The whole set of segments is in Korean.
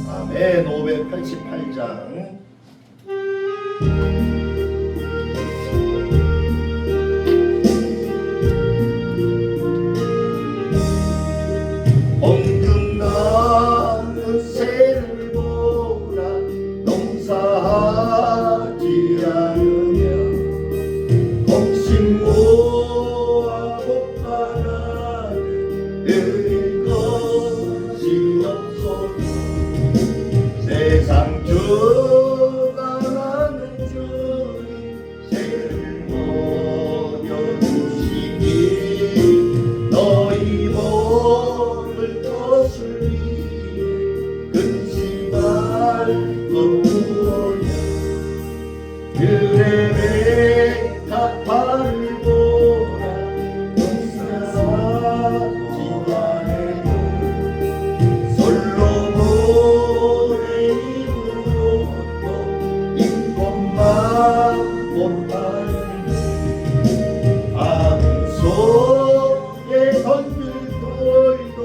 아멘. 588장 엉뚱나는 새를 보라 농사하지 않으며 곡식 모아 볶아나를 드릴 것이 없소서. 세상 주관하는 주님 새를 먹여주시니 너희 먹을 것을 위해 근심할 것 무엇이냐. 그래 백합화를 보라 농사하지 않아도 솔로몬의 입으로도 인권만 못하는데 아궁 속에 던질 돌도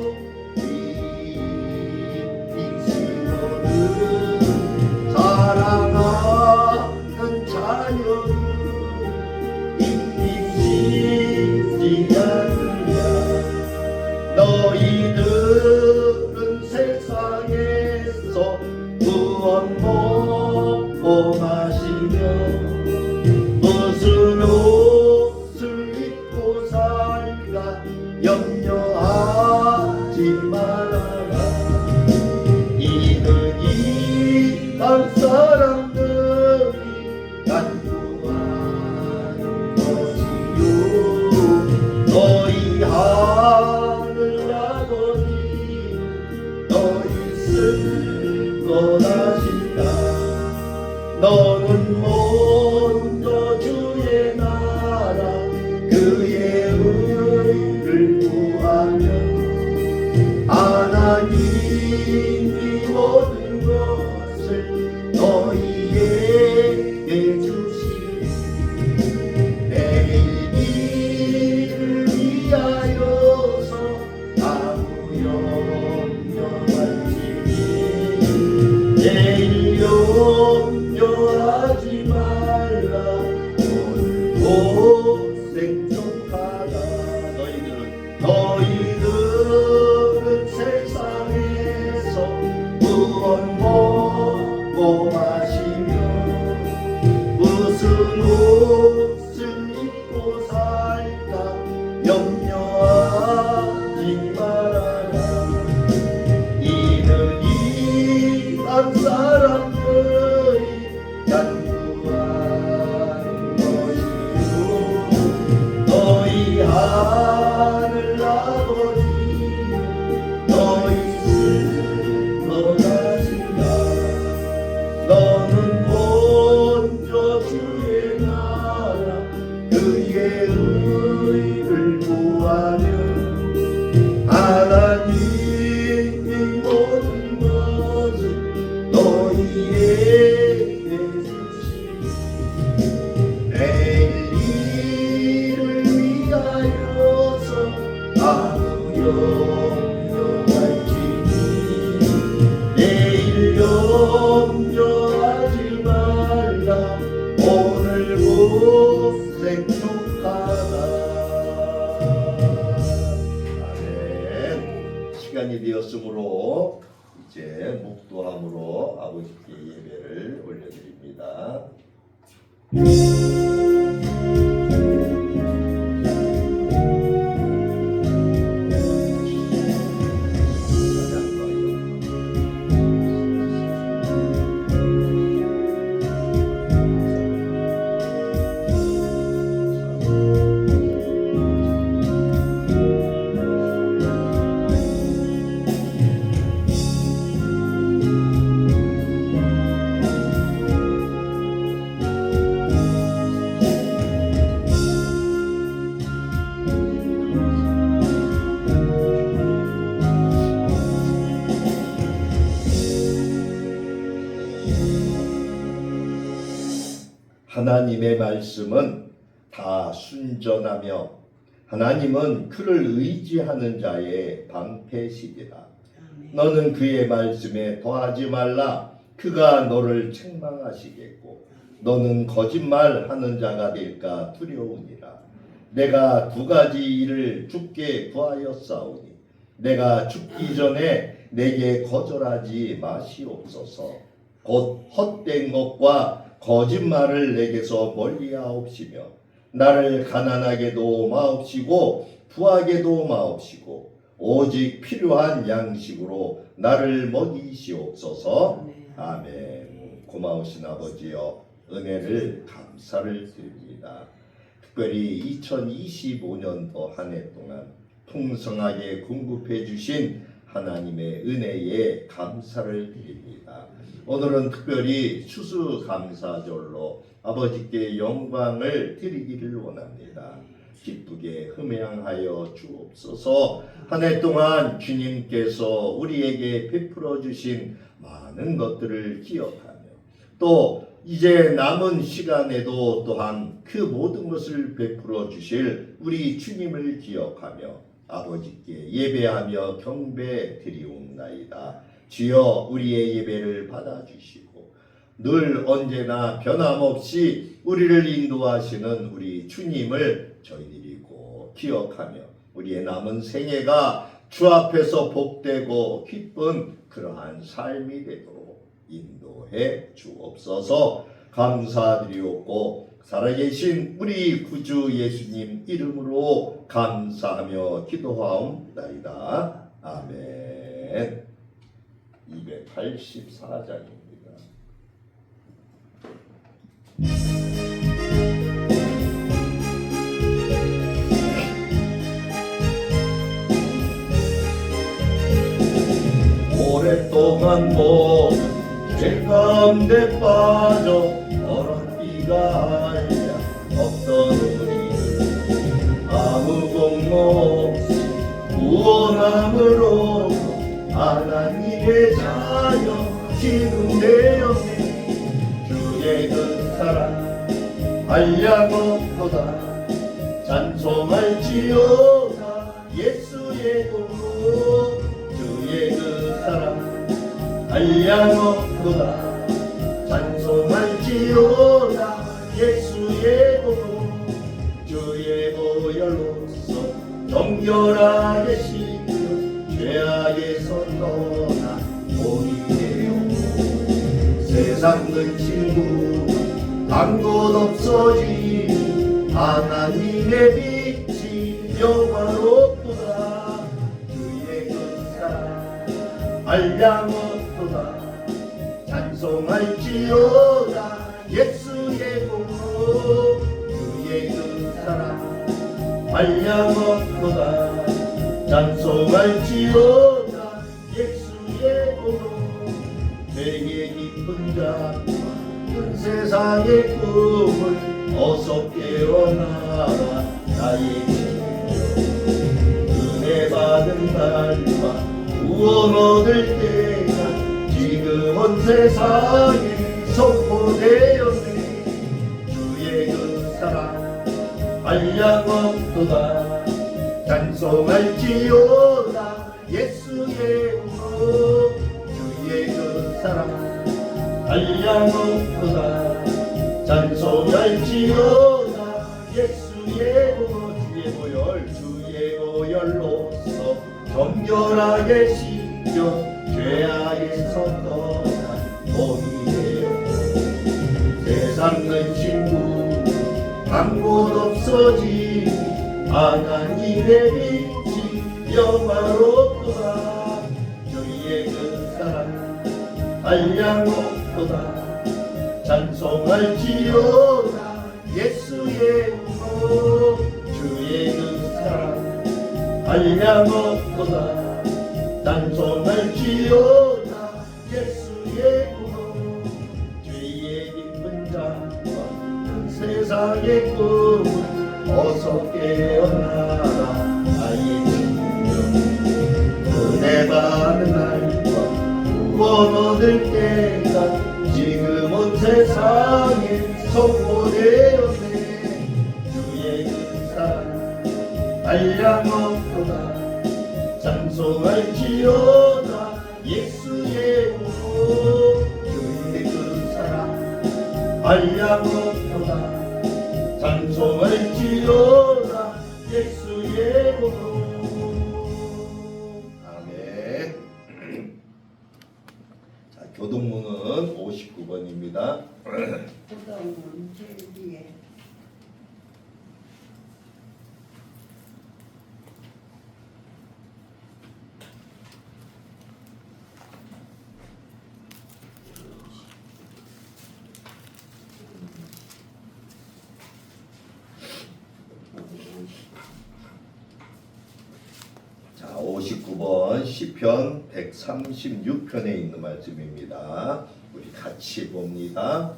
빙신어는 사랑하는 자녀를 인기시지 않느냐. 너희들은 세상에서 무엇 먹고 마시며 무슨 옷을 입고 살까 염려하지 말아라. 이는 이 땅 사람들이 간구하는 것이요 너희 하늘 아버지 너희 쓸 것하신다. 너는 먼저 주의 나라 그의 의를 구하며 하나님이 모든 것을 너희에게 주시리. 내일 일을 위하여서 아무 염려할지니 내일 염려하지 말라. 오늘 고생 족하다. 너희들은 세상에서 무엇 먹고 마시며 무슨 옷을 입고 살까 염려하지 말아라. 이는 이 땅 사람들이 간구하는 것이요 너희 하늘 아버지 너희 쓸 것하신다. 너는 먼저 주의 나라 그의 의를 구하며 하나님이 모든 것을 너희에게 주시리. 내일 되었으므로 이제 묵도함으로 아버지께 예배를 올려드립니다. 하나님의 말씀은 다 순전하며 하나님은 그를 의지하는 자의 방패시리라. 너는 그의 말씀에 더하지 말라. 그가 너를 책망하시겠고 너는 거짓말하는 자가 될까 두려우니라. 내가 두 가지 일을 주께 구하였사오니 내가 죽기 전에 내게 거절하지 마시옵소서. 곧 헛된 것과 거짓말을 내게서 멀리하옵시며 나를 가난하게도 마옵시고 부하게도 마옵시고 오직 필요한 양식으로 나를 먹이시옵소서. 아멘. 고마우신 아버지여, 은혜를 감사를 드립니다. 특별히 2025년도 한 해 동안 풍성하게 공급해 주신 하나님의 은혜에 감사를 드립니다. 오늘은 특별히 추수감사절로 아버지께 영광을 드리기를 원합니다. 기쁘게 흠양하여 주옵소서. 한 해 동안 주님께서 우리에게 베풀어 주신 많은 것들을 기억하며 또 이제 남은 시간에도 또한 그 모든 것을 베풀어 주실 우리 주님을 기억하며 아버지께 예배하며 경배 드리옵나이다. 주여, 우리의 예배를 받아주시고 늘 언제나 변함없이 우리를 인도하시는 우리 주님을 저희들이 꼭 기억하며 우리의 남은 생애가 주 앞에서 복되고 기쁜 그러한 삶이 되도록 인도해 주옵소서. 감사드리옵고 살아계신 우리 구주 예수님 이름으로 감사하며 기도하옵나이다. 아멘. 284장입니다. 오랫동안 죄 가운데 빠져 어렵기가 알자 없던 우리를 아무 공모 없이 구원함으로 하나님의 자녀 지금되었네. 주의 그 사랑 한량없도다. 찬송할지어다 예수의 도로. 주의 그 사랑 한량없도다. 찬송할지어다 예수의 도로. 주의 보혈로서 정결하게 씻겨 죄악에서 떠나 복이 되었고 세상 그 친구 단 곳 없어지 하나님의 빛이 영화롭도다. 주의 그 사랑 한량없도다. 찬송할지어다 예수의 공로. 주의 그 사랑 한량없도다. 찬송할지어다 예수의 공로. 되게 깊은 자 큰 세상의 꿈을 어서 깨어나라. 나의 친구 은혜 받은 날과 구원 얻을 때가 지금 온 세상에 선포되었네. 주의 그 사랑 한량없도다. 찬송할지어다 예수의 공로. 주의 그 사랑 한량없도다. 찬송할지어다 예수의 공로. 주의 보혈로서 정결하게 씻겨 죄악에서 떠난 몸이 되었고 세상의 친구 한 곳 없어지 하나님의 빛이 영화롭도다. 주의 그 사랑 한량없도다. 찬송할지어다 예수의 이름. 주의 그 사랑 한량없도다. 찬송할지어다 예수의 이름. 죄의 깊은 잠과 세상의 꿈 어서 깨어나라. 나의 주여 은혜 받는 날과 구원 얻을 때가 지금은 세상에 선포되었네. 주의 그 사랑 한량없도다. 찬송할지어다 예수의 이름. 주의 그 사랑 한량없도다. 찬송할지어다 예수의 이름. 아멘. 자, 교동문은 59번입니다. 교동문 제일 위에 자, 59번 시편 136편에 있는 말씀입니다. 우리 같이 봅니다.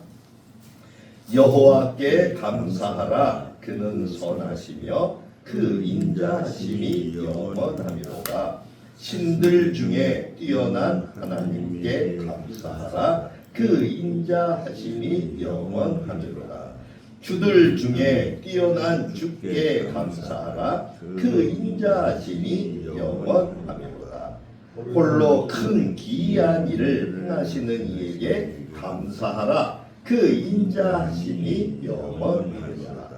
여호와께 감사하라. 그는 선하시며 그 인자하심이 영원하미로다. 신들 중에 뛰어난 하나님께 감사하라. 그 인자하심이 영원하미로다. 주들 중에 뛰어난 주께 감사하라. 그 인자하심이 영원하미로다. 홀로 큰 기이한 일을 행하시는 이에게 감사하라. 그 인자하심이 영원하리로다.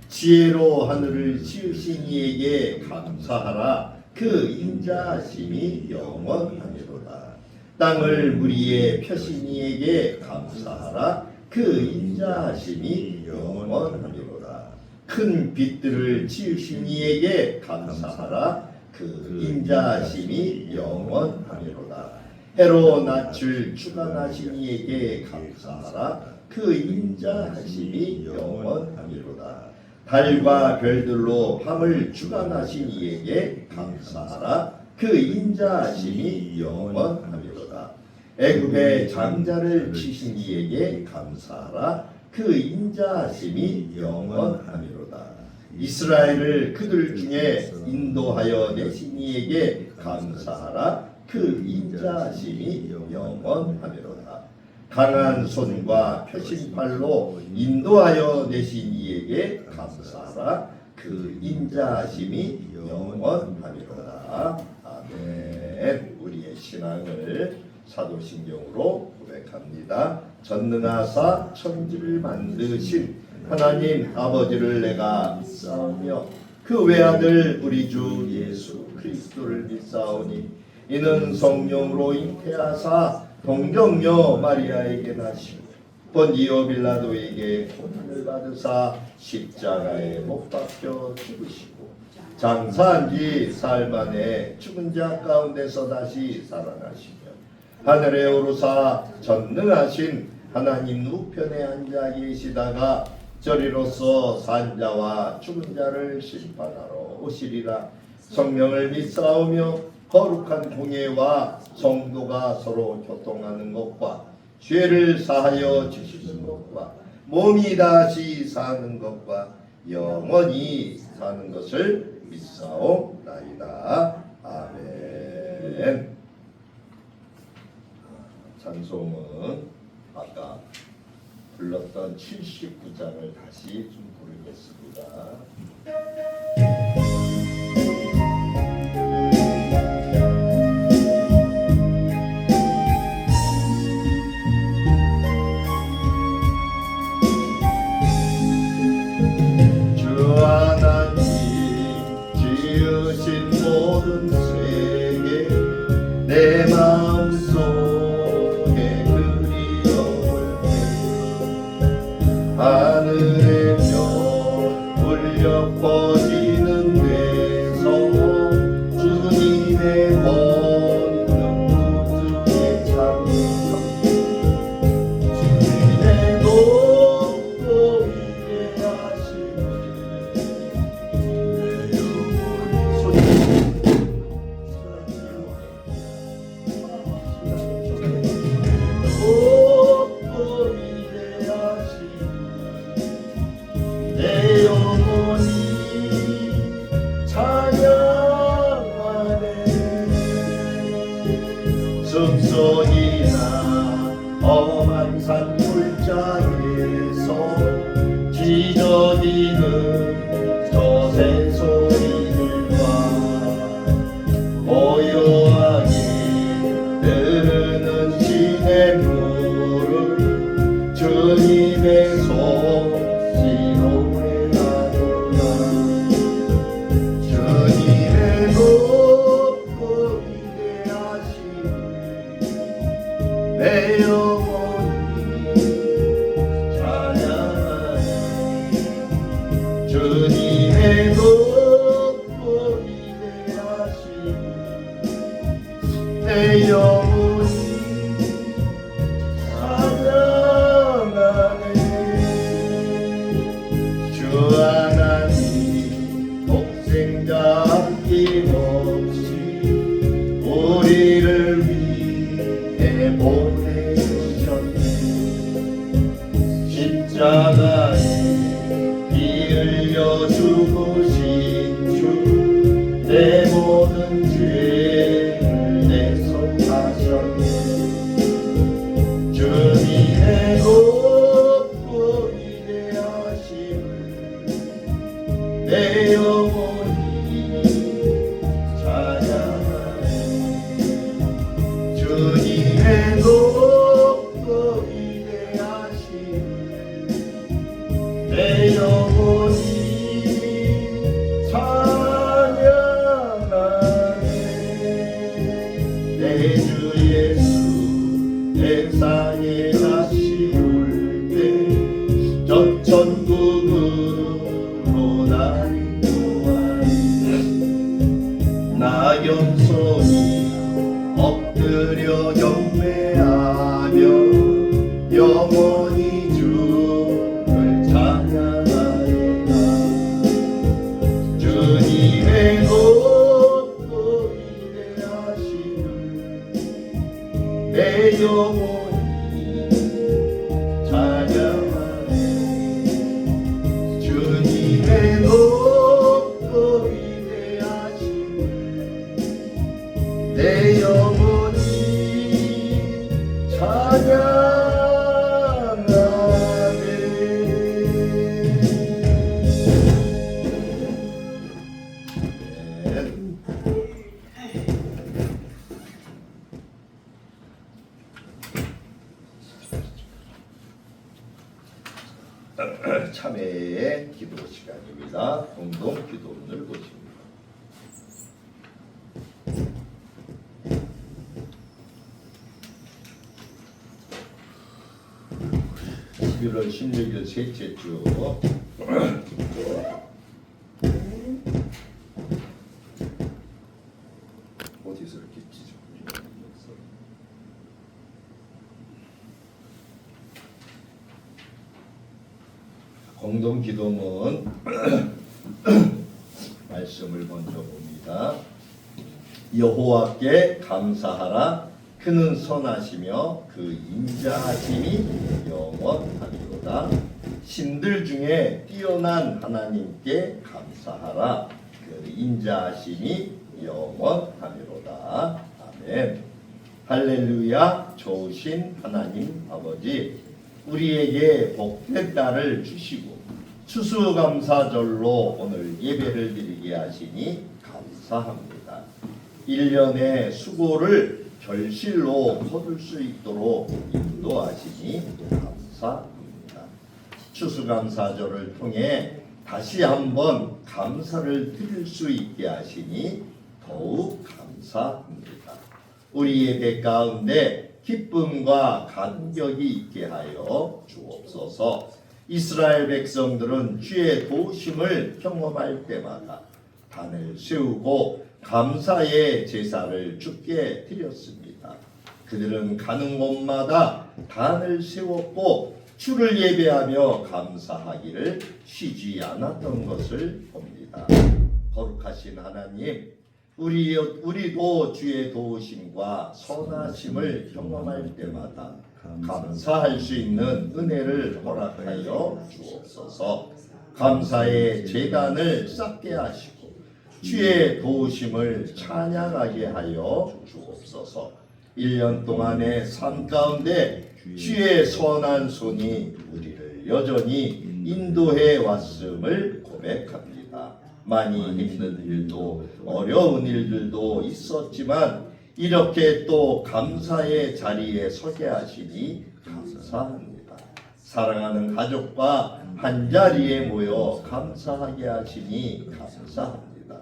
지혜로 하늘을 지으신 이에게 감사하라. 그 인자하심이 영원하리로다. 땅을 무리에 펴신 이에게 감사하라. 그 인자하심이 영원하리로다. 큰 빛들을 지으신 이에게 감사하라. 그 인자하심이 영원하리로다. 해로 낯을 주관하신 이에게 감사하라. 그 인자하심이 영원하리로다. 달과 별들로 밤을 주관하신 이에게 감사하라. 그 인자하심이 영원하리로다. 애굽의 장자를 치신 이에게 감사하라. 그 인자하심이 영원하리로다. 이스라엘을 그들 중에 인도하여 내신 이에게 감사하라. 그 인자하심이 영원하리로다. 강한 손과 펴신 팔로 인도하여 내신 이에게 감사하라. 그 인자하심이 영원하리로다. 아멘. 우리의 신앙을 사도신경으로 고백합니다. 전능하사 천지를 만드신 하나님 아버지를 내가 믿사오며 그 외아들 우리 주 예수 그리스도를 믿사오니 이는 성령으로 잉태하사 동정녀 마리아에게 나시고 본디오 빌라도에게 고난을 받으사 십자가에 못 박혀 죽으시고 장사한 지 사흘 만에 죽은 자 가운데서 다시 살아나시며 하늘에 오르사 전능하신 하나님 우편에 앉아 계시다가 저리로서 산 자와 죽은 자를 심판하러 오시리라. 성령을 믿사오며 거룩한 공예와 성도가 서로 교통하는 것과 죄를 사하여 주시는 것과 몸이 다시 사는 것과 영원히 사는 것을 믿사옵나이다. 아멘. 찬송은 아까 불렀던 79장을 다시 좀 부르겠습니다. 주 하나님 지으신 모든 새 누구신 주 내 모든 죄를 대속하셨네. 주님의 높고 위대하심을 내 영혼이 찬양하네. 주님의 높고 위대하심을 내 영혼이 찬양하네. 내 주 예수 세상에 다시 올 때 전 천국으로 날 인도하리. 나 겸손히 엎드려 경배하며 영원히 주를 찬양하리라. 주님의 높고 위대하심을 내 영혼이 찬양하네. 주님의 높고 위대하심을 내 영혼이 찬양하네. 참회의 기도 시간입니다. 공동 기도문을 보십니다. 11월 16일 셋째 주 어디서 이렇게 찢어? 공동 기도문 말씀을 먼저 봅니다. 여호와께 감사하라. 그는 선하시며 그 인자하심이 영원하리로다. 신들 중에 뛰어난 하나님께 감사하라. 그 인자하심이 영원하리로다. 아멘. 할렐루야. 좋으신 하나님 아버지, 우리에게 복된 날을 주시고 추수감사절로 오늘 예배를 드리게 하시니 감사합니다. 1년의 수고를 결실로 거둘 수 있도록 인도하시니 감사합니다. 추수감사절을 통해 다시 한번 감사를 드릴 수 있게 하시니 더욱 감사합니다. 우리 예배 가운데 기쁨과 감격이 있게 하여 주옵소서. 이스라엘 백성들은 주의 도우심을 경험할 때마다 단을 세우고 감사의 제사를 주께 드렸습니다. 그들은 가는 곳마다 단을 세웠고 주를 예배하며 감사하기를 쉬지 않았던 것을 봅니다. 거룩하신 하나님, 우리도 주의 도우심과 선하심을 경험할 때마다 감사할 수 있는 은혜를 허락하여 주옵소서. 감사의 제단을 쌓게 하시고 주의 도우심을 찬양하게 하여 주옵소서. 1년 동안의 삶 가운데 주의 선한 손이 우리를 여전히 인도해 왔음을 고백합니다. 많이 힘든 일도 어려운 일들도 있었지만 이렇게 또 감사의 자리에 서게 하시니 감사합니다. 사랑하는 가족과 한자리에 모여 감사하게 하시니 감사합니다.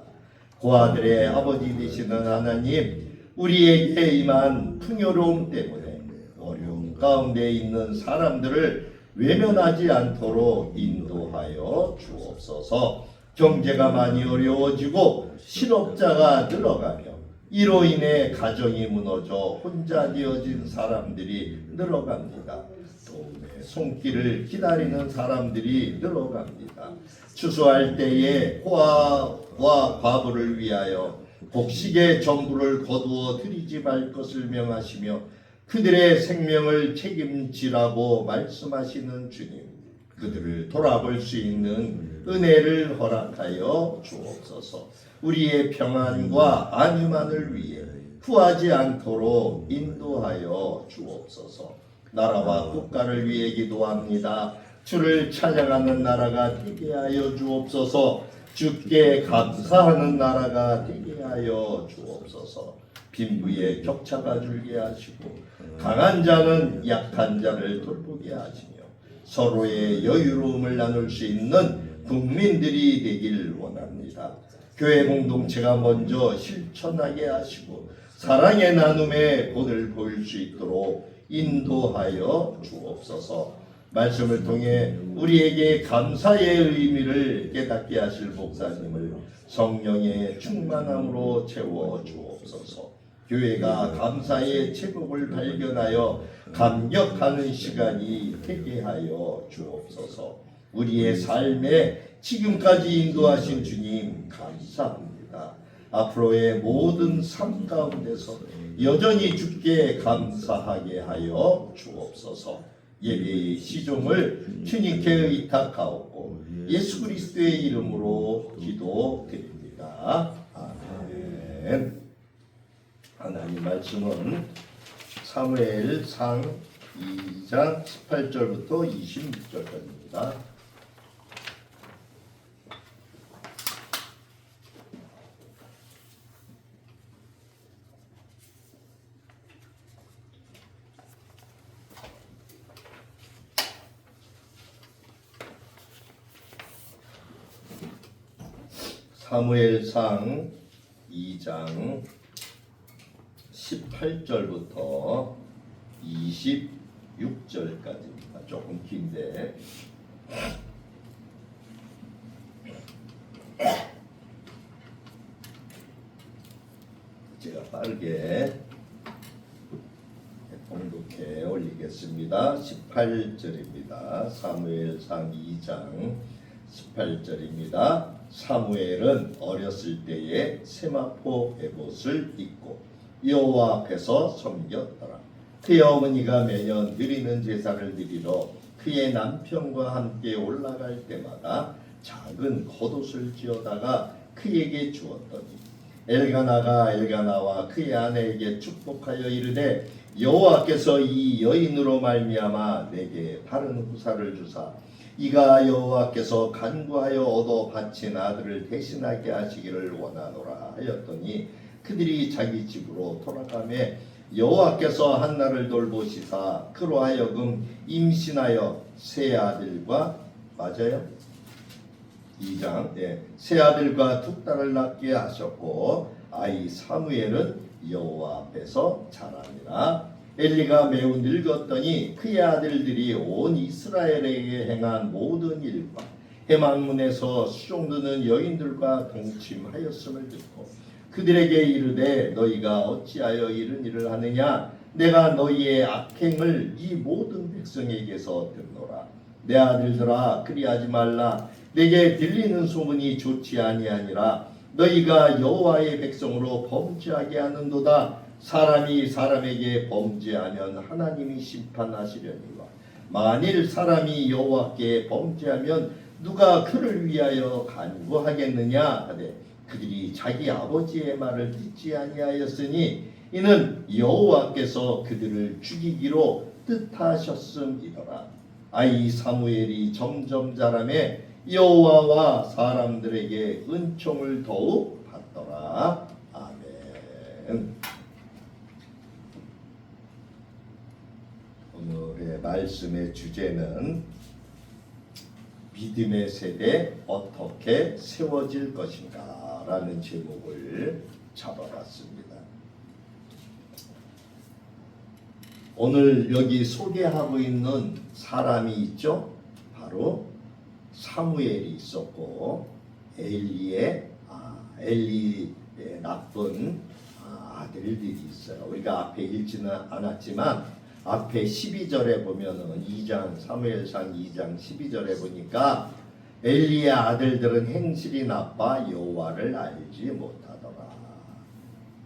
고아들의 아버지 되시는 하나님, 우리에게 임한 풍요로움 때문에 어려움 가운데 있는 사람들을 외면하지 않도록 인도하여 주옵소서. 경제가 많이 어려워지고 실업자가 늘어가며 이로 인해 가정이 무너져 혼자 되어진 사람들이 늘어갑니다. 도움의 손길을 기다리는 사람들이 늘어갑니다. 추수할 때에 호화와 과부를 위하여 곡식의 전부를 거두어 드리지 말 것을 명하시며 그들의 생명을 책임지라고 말씀하시는 주님, 그들을 돌아볼 수 있는 은혜를 허락하여 주옵소서. 우리의 평안과 안위만을 위해 후하지 않도록 인도하여 주옵소서. 나라와 국가를 위해 기도합니다. 주를 찬양하는 나라가 되게 하여 주옵소서. 주께 감사하는 나라가 되게 하여 주옵소서. 빈부의 격차가 줄게 하시고 강한 자는 약한 자를 돌보게 하시며 서로의 여유로움을 나눌 수 있는 국민들이 되길 원합니다. 교회 공동체가 먼저 실천하게 하시고 사랑의 나눔의 본을 보일 수 있도록 인도하여 주옵소서. 말씀을 통해 우리에게 감사의 의미를 깨닫게 하실 목사님을 성령의 충만함으로 채워 주옵소서. 교회가 감사의 제목을 발견하여 감격하는 시간이 되게 하여 주옵소서. 우리의 삶에 지금까지 인도하신 주님 감사합니다. 앞으로의 모든 삶 가운데서 여전히 주께 감사하게 하여 주옵소서. 예배의 시종을 주님께 의탁하옵고 예수 그리스도의 이름으로 기도드립니다. 아멘. 하나님 말씀은 사무엘상 2장 18절부터 26절까지입니다. 사무엘상 2장 18절부터 26절까지입니다. 조금 긴데 제가 빠르게 봉독해 올리겠습니다. 18절입니다. 사무엘상 2장 18절입니다. 사무엘은 어렸을 때에 세마포 에봇을 입고 여호와 앞에서 섬겼더라. 그의 어머니가 매년 드리는 제사를 드리러 그의 남편과 함께 올라갈 때마다 작은 겉옷을 지어다가 그에게 주었더니 엘가나와 그의 아내에게 축복하여 이르되 여호와께서 이 여인으로 말미암아 내게 바른 후사를 주사 이가 여호와께서 간구하여 얻어 바친 아들을 대신하게 하시기를 원하노라 하였더니 그들이 자기 집으로 돌아가매 여호와께서 한나를 돌보시사 그로 하여금 임신하여 세 아들과 맞아요? 2장 세 아들과 두 딸을 낳게 하셨고 아이 사무엘은 여호와 앞에서 자라니라. 엘리가 매우 늙었더니 그의 아들들이 온 이스라엘에게 행한 모든 일과 해망문에서 수종드는 여인들과 동침하였음을 듣고 그들에게 이르되 너희가 어찌하여 이런 일을 하느냐. 내가 너희의 악행을 이 모든 백성에게서 듣노라. 내 아들들아 그리하지 말라. 내게 들리는 소문이 좋지 아니하니라. 너희가 여호와의 백성으로 범죄하게 하는도다. 사람이 사람에게 범죄하면 하나님이 심판하시려니와 만일 사람이 여호와께 범죄하면 누가 그를 위하여 간구하겠느냐 하되 그들이 자기 아버지의 말을 듣지 아니하였으니 이는 여호와께서 그들을 죽이기로 뜻하셨음이더라. 아이 사무엘이 점점 자라매 여호와와 사람들에게 은총을 더욱 받더라. 아멘. 오늘의 말씀의 주제는 믿음의 세대 어떻게 세워질 것인가 라는 제목을 잡아봤습니다. 오늘 여기 소개하고 있는 사람이 있죠. 바로 사무엘이 있었고 엘리의 나쁜 아들들이 있어요. 우리가 앞에 읽지는 않았지만 앞에 12절에 보면은 사무엘상 2장 12절에 보니까 엘리의 아들들은 행실이 나빠 여호와를 알지 못하더라.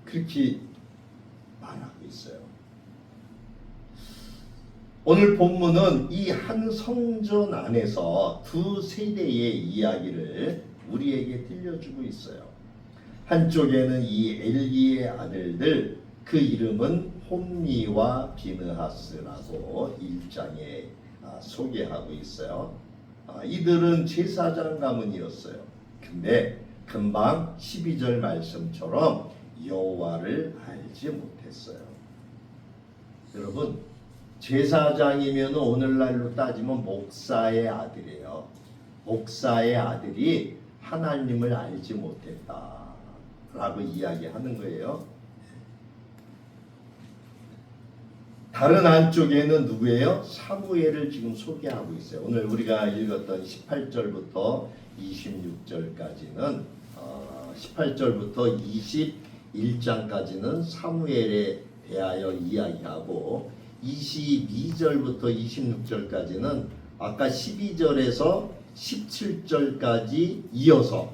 그렇게 말하고 있어요. 오늘 본문은 이 한 성전 안에서 두 세대의 이야기를 우리에게 들려주고 있어요. 한쪽에는 이 엘리의 아들들, 그 이름은 홈니와 비느하스라고 1장에 소개하고 있어요. 이들은 제사장 가문이었어요. 근데 금방 12절 말씀처럼 여호와를 알지 못했어요. 여러분, 제사장이면 오늘날로 따지면 목사의 아들이에요. 목사의 아들이 하나님을 알지 못했다라고 이야기하는 거예요. 다른 한쪽에는 누구예요? 사무엘을 지금 소개하고 있어요. 오늘 우리가 읽었던 18절부터 26절까지는 18절부터 21장까지는 사무엘에 대하여 이야기하고 22절부터 26절까지는 아까 12절에서 17절까지 이어서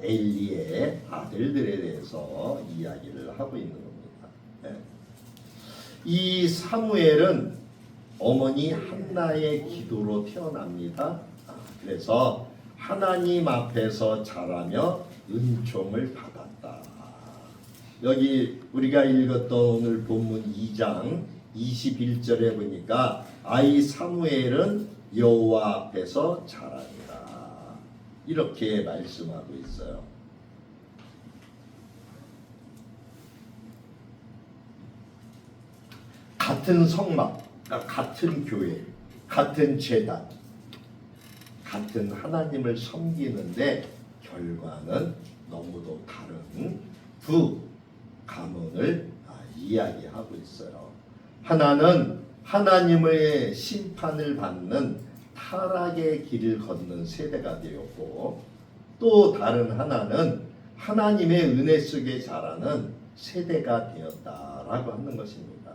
엘리의 아들들에 대해서 이야기를 하고 있는 겁니다. 이 사무엘은 어머니 한나의 기도로 태어납니다. 그래서 하나님 앞에서 자라며 은총을 받았다. 여기 우리가 읽었던 오늘 본문 2장 21절에 보니까 아이 사무엘은 여호와 앞에서 자랍니다. 이렇게 말씀하고 있어요. 같은 성막, 같은 교회, 같은 제단, 같은 하나님을 섬기는데 결과는 너무도 다른 두 가문을 이야기하고 있어요. 하나는 하나님의 심판을 받는 타락의 길을 걷는 세대가 되었고, 또 다른 하나는 하나님의 은혜 속에 자라는 세대가 되었다라고 하는 것입니다.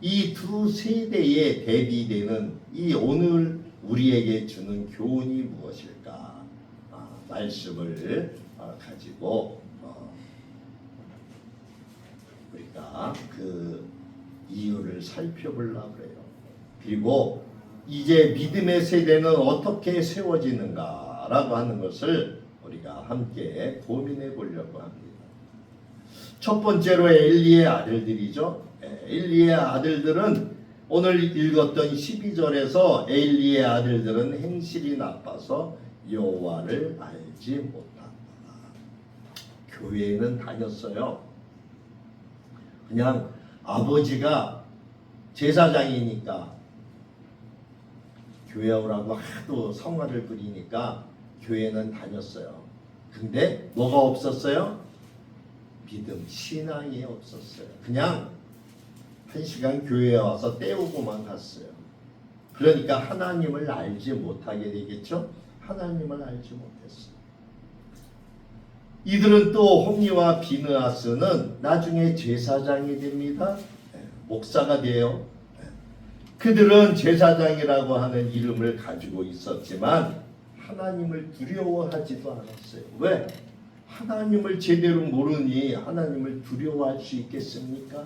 이 두 세대에 대비되는 이 오늘 우리에게 주는 교훈이 무엇일까? 말씀을 가지고 우리가 그 이유를 살펴보려고 해요. 그리고 이제 믿음의 세대는 어떻게 세워지는가라고 하는 것을 우리가 함께 고민해 보려고 합니다. 첫 번째로 엘리의 아들들이죠. 엘리의 아들들은 오늘 읽었던 12절에서 엘리의 아들들은 행실이 나빠서 여호와를 알지 못한다. 교회에는 다녔어요. 그냥 아버지가 제사장이니까 교회 오라고 하도 성화를 부리니까 교회는 다녔어요. 근데 뭐가 없었어요? 믿음, 신앙이 없었어요. 그냥 한 시간 교회에 와서 때우고만 갔어요. 그러니까 하나님을 알지 못하게 되겠죠? 하나님을 알지 못했어요. 이들은 또 홈니와 비느하스는 나중에 제사장이 됩니다. 목사가 돼요. 그들은 제사장이라고 하는 이름을 가지고 있었지만 하나님을 두려워하지도 않았어요. 왜? 하나님을 제대로 모르니 하나님을 두려워할 수 있겠습니까?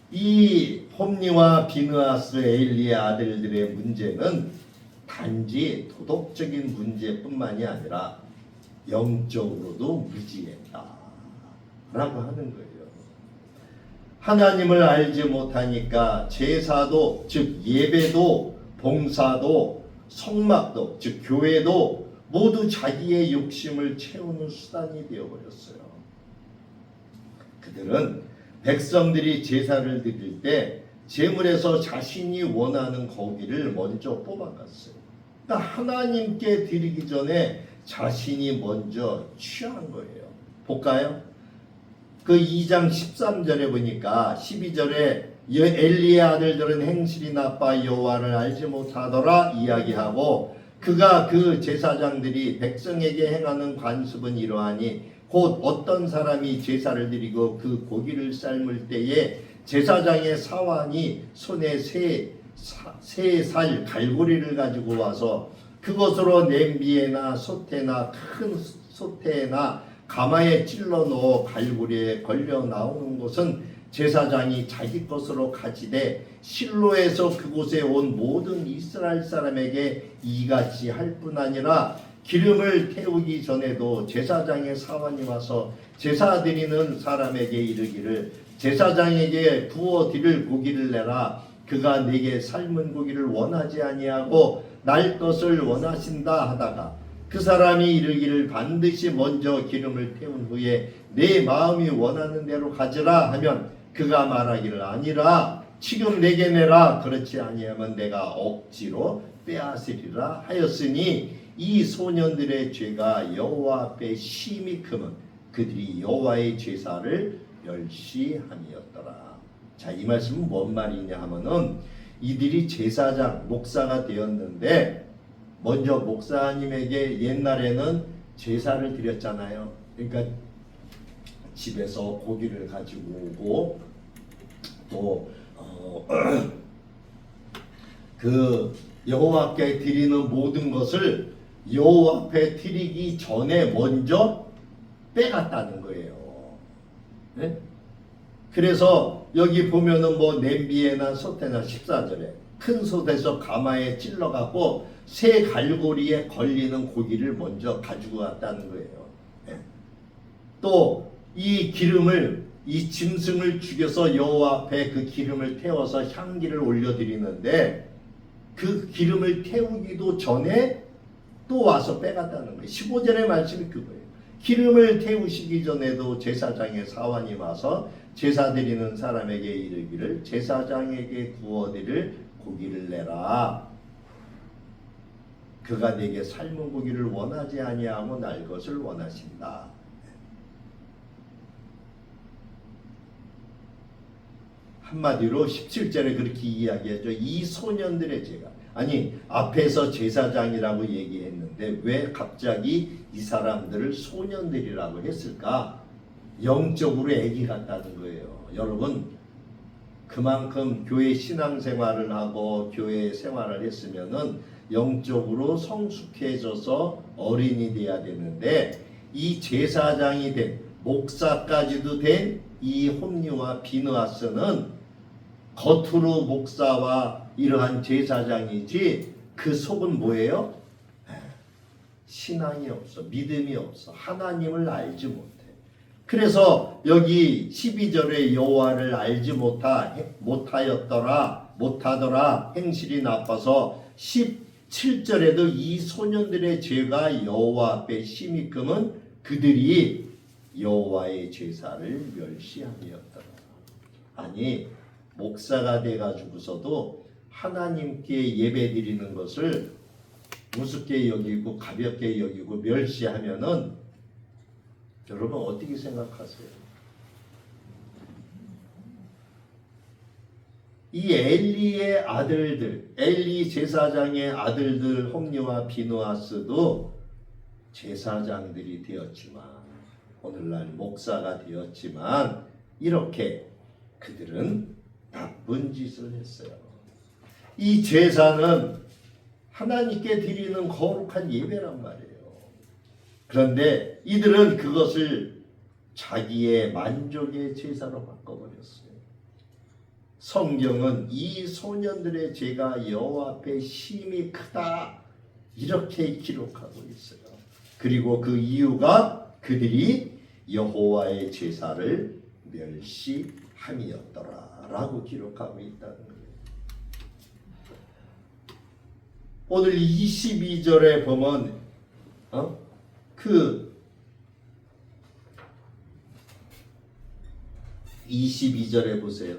이 홈니와 비느하스 엘리의 아들들의 문제는 단지 도덕적인 문제뿐만이 아니라 영적으로도 무지했다 라고 하는 거예요. 하나님을 알지 못하니까 제사도, 즉 예배도, 봉사도, 성막도, 즉 교회도 모두 자기의 욕심을 채우는 수단이 되어버렸어요. 그들은 백성들이 제사를 드릴 때 제물에서 자신이 원하는 고기를 먼저 뽑아갔어요. 그러니까 하나님께 드리기 전에 자신이 먼저 취한 거예요. 볼까요? 그 2장 13절에 보니까 12절에 엘리의 아들들은 행실이 나빠 여호와를 알지 못하더라 이야기하고, 그가 그 제사장들이 백성에게 행하는 관습은 이러하니 곧 어떤 사람이 제사를 드리고 그 고기를 삶을 때에 제사장의 사환이 손에 세 살 갈고리를 가지고 와서 그것으로 냄비에나 솥에나 큰 솥에나 가마에 찔러 넣어 갈고리에 걸려 나오는 것은 제사장이 자기 것으로 가지되 실로에서 그곳에 온 모든 이스라엘 사람에게 이같이 할 뿐 아니라 기름을 태우기 전에도 제사장의 사원이 와서 제사 드리는 사람에게 이르기를 제사장에게 구워 드릴 고기를 내라. 그가 내게 삶은 고기를 원하지 아니하고 날 것을 원하신다 하다가 그 사람이 이르기를 반드시 먼저 기름을 태운 후에 내 마음이 원하는 대로 가지라 하면 그가 말하기를 아니라 지금 내게 내라. 그렇지 아니하면 내가 억지로 빼앗으리라 하였으니 이 소년들의 죄가 여호와 앞에 심히 크면 그들이 여호와의 제사를 멸시함이었더라. 자, 이 말씀은 뭔 말이냐 하면은 이들이 제사장, 목사가 되었는데 먼저 목사님에게 옛날에는 제사를 드렸잖아요. 그러니까 집에서 고기를 가지고 오고 또 그 여호와께 드리는 모든 것을 여호와 앞에 드리기 전에 먼저 빼갔다는 거예요. 네? 그래서 여기 보면은 뭐 냄비에나 솥에나 14절에 큰 솥에서 가마에 찔러갖고 새 갈고리에 걸리는 고기를 먼저 가지고 왔다는 거예요. 네. 또 이 기름을 이 짐승을 죽여서 여호와 앞에 그 기름을 태워서 향기를 올려드리는데 그 기름을 태우기도 전에 또 와서 빼갔다는 거예요. 15절의 말씀이 그거예요. 기름을 태우시기 전에도 제사장의 사원이 와서 제사 드리는 사람에게 이르기를 제사장에게 구워드릴 고기를 내라. 그가 내게 삶은 고기를 원하지 아니하고 날 것을 원하신다. 한마디로 17절에 그렇게 이야기하죠. 이 소년들의 죄가 아니 앞에서 제사장이라고 얘기했는데 왜 갑자기 이 사람들을 소년들이라고 했을까? 영적으로 애기 같다는 거예요. 여러분 그만큼 교회 신앙생활을 하고 교회 생활을 했으면은 영적으로 성숙해져서 어린이 돼야 되는데 이 제사장이 된 목사까지도 된 이 홈리와 비느하스는 겉으로 목사와 이러한 제사장이지 그 속은 뭐예요? 신앙이 없어. 믿음이 없어. 하나님을 알지 못해. 그래서 여기 12절에 여호와를 알지 못하더라 행실이 나빠서 17절에도 이 소년들의 죄가 여호와 앞에 심히 크면 그들이 여호와의 제사를 멸시함이었더라. 아니 목사가 돼가지고서도 하나님께 예배드리는 것을 우습게 여기고 가볍게 여기고 멸시하면은 여러분 어떻게 생각하세요? 이 엘리의 아들들, 엘리 제사장의 아들들 홈리와 비느하스도 제사장들이 되었지만 오늘날 목사가 되었지만 이렇게 그들은 나쁜 짓을 했어요. 이 제사는 하나님께 드리는 거룩한 예배란 말이에요. 그런데 이들은 그것을 자기의 만족의 제사로 바꿔버렸어요. 성경은 이 소년들의 죄가 여호와 앞에 심히 크다 이렇게 기록하고 있어요. 그리고 그 이유가 그들이 여호와의 제사를 멸시함이었더라 라고 기록하고 있다는 거예요. 오늘 22절에 보면 그 22절에 보세요.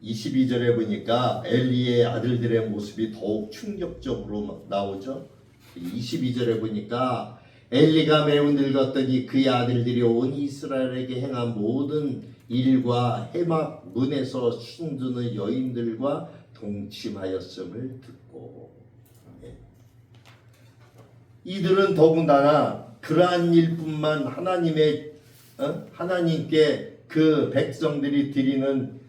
22절에 보니까 엘리의 아들들의 모습이 더욱 충격적으로 나오죠. 22절에 보니까 엘리가 매우 늙었더니 그의 아들들이 온 이스라엘에게 행한 모든 일과 해막 문에서 숨드는 여인들과 동침하였음을 듣고 이들은 더군다나 그러한 일뿐만 하나님께 그 백성들이 드리는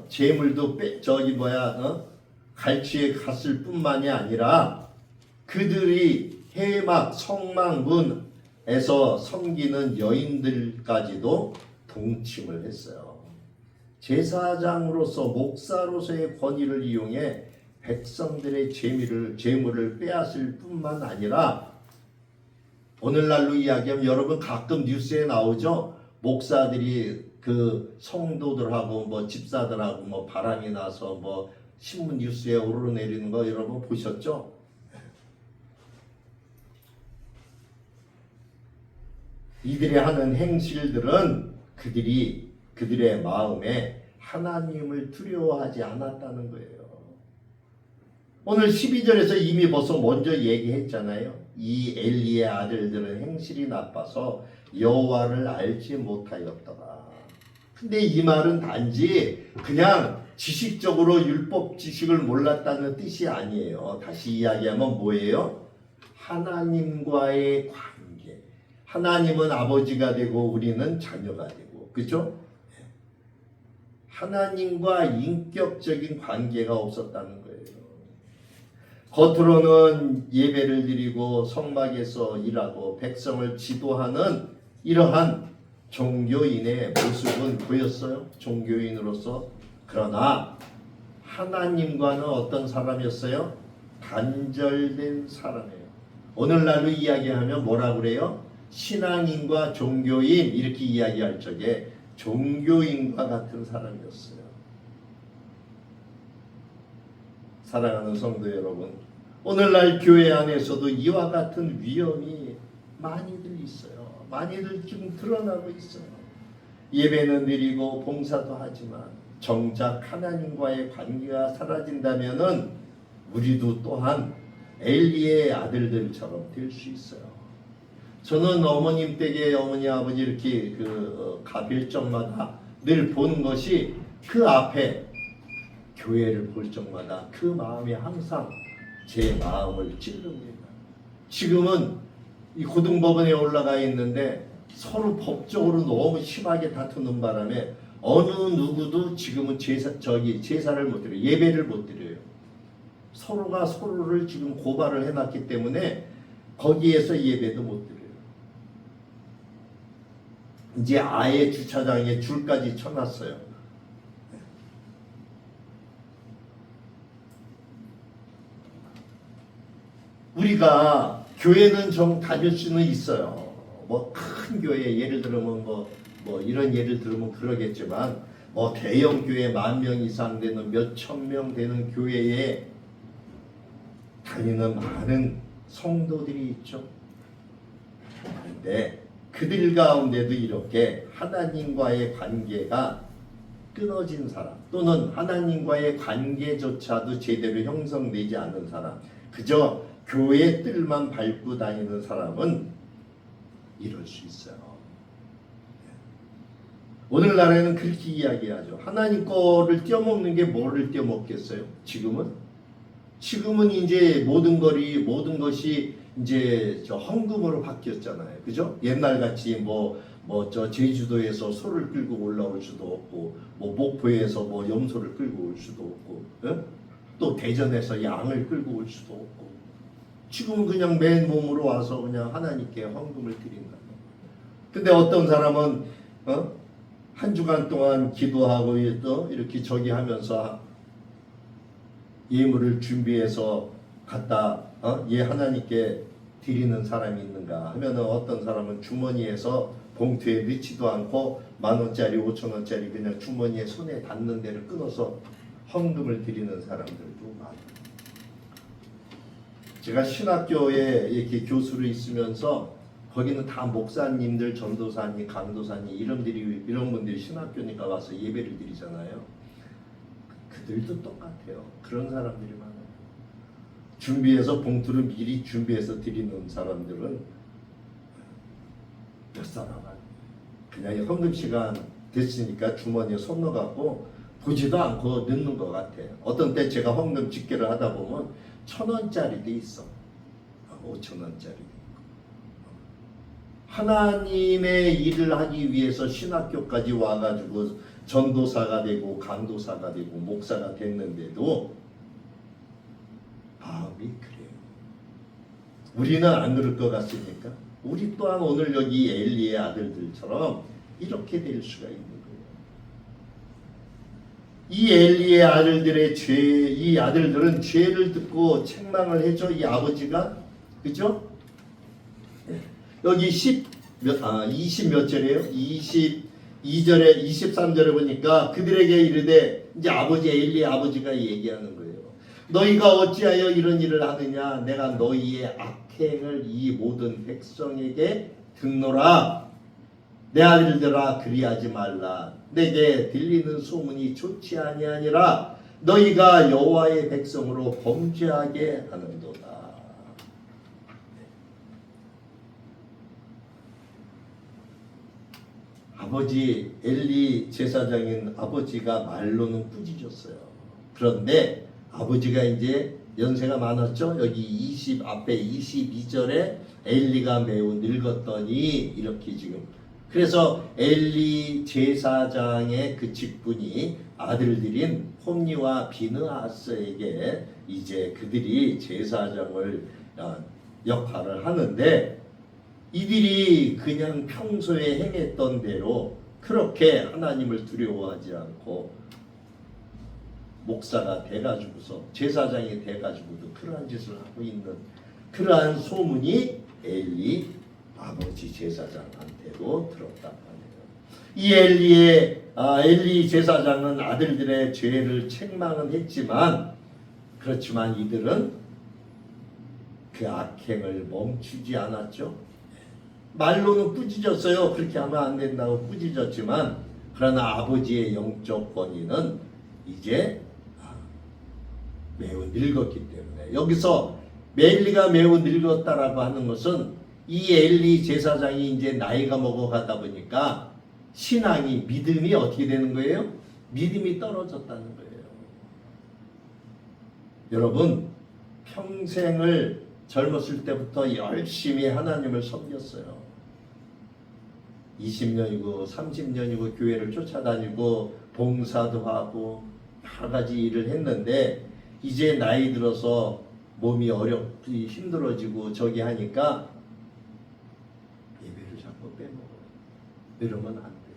제물도 갈취에 갔을 뿐만이 아니라 그들이 해막 성막문에서 섬기는 여인들까지도 동침을 했어요. 제사장으로서 목사로서의 권위를 이용해 백성들의 재물을 빼앗을 뿐만 아니라 오늘날로 이야기하면 여러분 가끔 뉴스에 나오죠. 목사들이 그 성도들하고 뭐 집사들하고 뭐 바람이 나서 뭐 신문 뉴스에 오르내리는 거 여러분 보셨죠? 이들이 하는 행실들은 그들의 마음에 하나님을 두려워하지 않았다는 거예요. 오늘 12절에서 이미 벌써 먼저 얘기했잖아요. 이 엘리의 아들들은 행실이 나빠서 여호와를 알지 못하였더라. 근데 이 말은 단지 그냥 지식적으로 율법 지식을 몰랐다는 뜻이 아니에요. 다시 이야기하면 뭐예요? 하나님과의 관계. 하나님은 아버지가 되고 우리는 자녀가 되고, 그죠? 하나님과 인격적인 관계가 없었다는 거예요. 겉으로는 예배를 드리고 성막에서 일하고 백성을 지도하는 이러한 종교인의 모습은 보였어요. 종교인으로서. 그러나 하나님과는 어떤 사람이었어요? 단절된 사람이에요. 오늘날로 이야기하면 뭐라 그래요? 신앙인과 종교인 이렇게 이야기할 적에 종교인과 같은 사람이었어요. 사랑하는 성도 여러분, 오늘날 교회 안에서도 이와 같은 위험이 많이들 있어요. 많이들 지금 드러나고 있어요. 예배는 드리고 봉사도 하지만 정작 하나님과의 관계가 사라진다면은 우리도 또한 엘리의 아들들처럼 될 수 있어요. 저는 어머님 댁에 어머니 아버지 이렇게 가빌 적마다 늘 본 것이 그 앞에 교회를 볼 적마다 그 마음이 항상 제 마음을 찔릅니다. 지금은 이 고등법원에 올라가 있는데 서로 법적으로 너무 심하게 다투는 바람에 어느 누구도 지금은 제사를 못 드려요. 예배를 못 드려요. 서로가 서로를 지금 고발을 해놨기 때문에 거기에서 예배도 못 드려요. 이제 아예 주차장에 줄까지 쳐놨어요. 우리가 교회는 좀 다닐 수는 있어요. 뭐 큰 교회 예를 들면 뭐 이런 예를 들면 그러겠지만 뭐 대형 교회 10,000명 이상 되는 몇천 명 되는 교회에 다니는 많은 성도들이 있죠. 그런데 그들 가운데도 이렇게 하나님과의 관계가 끊어진 사람 또는 하나님과의 관계조차도 제대로 형성되지 않은 사람, 그저 교회 뜰만 밟고 다니는 사람은 이럴 수 있어요. 오늘날에는 그렇게 이야기하죠. 하나님 거를 떼어먹는 게 뭐를 떼어먹겠어요? 지금은 이제 모든 것이 이제 헌금으로 바뀌었잖아요. 그죠? 옛날같이 저 제주도에서 소를 끌고 올라올 수도 없고, 목포에서 염소를 끌고 올 수도 없고, 또 대전에서 양을 끌고 올 수도 없고, 지금은 그냥 맨 몸으로 와서 그냥 하나님께 헌금을 드린다. 근데 어떤 사람은 한 주간 동안 기도하고 또 이렇게 저기 하면서 예물을 준비해서 갖다 하나님께 드리는 사람이 있는가 하면은 어떤 사람은 주머니에서 봉투에 넣지도 않고 10,000원짜리 5,000원짜리 그냥 주머니에 손에 닿는 데를 끊어서 헌금을 드리는 사람들도 많아요. 제가 신학교에 이렇게 교수로 있으면서 거기는 다 목사님들, 전도사님, 강도사님 이런 분들이 신학교니까 와서 예배를 드리잖아요. 그들도 똑같아요. 그런 사람들이 많아요. 준비해서 봉투를 미리 준비해서 드리는 사람들은 몇 사람 그냥 헌금 시간 됐으니까 주머니에 손 넣어갖고 보지도 않고 넣는 것 같아요. 어떤 때 제가 헌금 집계를 하다 보면 1,000원짜리도 있어. 5,000원짜리도 있고. 하나님의 일을 하기 위해서 신학교까지 와가지고 전도사가 되고 강도사가 되고 목사가 됐는데도 마음이 그래요. 우리는 안 그럴 것 같습니까? 우리 또한 오늘 여기 엘리의 아들들처럼 이렇게 될 수가 있는 거예요. 이 엘리의 아들들의 죄, 이 아들들은 죄를 듣고 책망을 해줘. 이 아버지가, 그죠? 여기 20 몇 절이에요? 22절에 23절에 보니까 그들에게 이르되, 이제 아버지 엘리 아버지가 얘기하는 거예요. 너희가 어찌하여 이런 일을 하느냐? 내가 너희의 악행을 이 모든 백성에게 듣노라. 내 아들들아, 그리하지 말라. 내게 들리는 소문이 좋지 아니하니라. 너희가 여호와의 백성으로 범죄하게 하는도다. 아버지 엘리 제사장인 아버지가 말로는 꾸짖었어요. 그런데 아버지가 이제 연세가 많았죠. 여기 앞에 22절에 엘리가 매우 늙었더니 이렇게 지금, 그래서 엘리 제사장의 그 직분이 아들들인 홈니와 비느하스에게 이제 그들이 제사장을 역할을 하는데, 이들이 그냥 평소에 행했던 대로 그렇게 하나님을 두려워하지 않고 목사가 돼가지고서, 제사장이 돼가지고도 그러한 짓을 하고 있는 그러한 소문이 엘리 아버지 제사장한테도 들었단 말이에요. 이 엘리 제사장은 아들들의 죄를 책망은 했지만, 그렇지만 이들은 그 악행을 멈추지 않았죠. 말로는 꾸짖었어요. 그렇게 하면 안 된다고 꾸짖었지만, 그러나 아버지의 영적 권위는 이제 매우 늙었기 때문에, 여기서 엘리가 매우 늙었다라고 하는 것은 이 엘리 제사장이 이제 나이가 먹어가다 보니까 신앙이, 믿음이 어떻게 되는 거예요? 믿음이 떨어졌다는 거예요. 여러분, 평생을 젊었을 때부터 열심히 하나님을 섬겼어요. 20년이고 30년이고 교회를 쫓아다니고 봉사도 하고 여러 가지 일을 했는데, 이제 나이 들어서 몸이 어렵고 힘들어지고 저기 하니까 예배를 자꾸 빼먹어요. 이러면 안 돼요.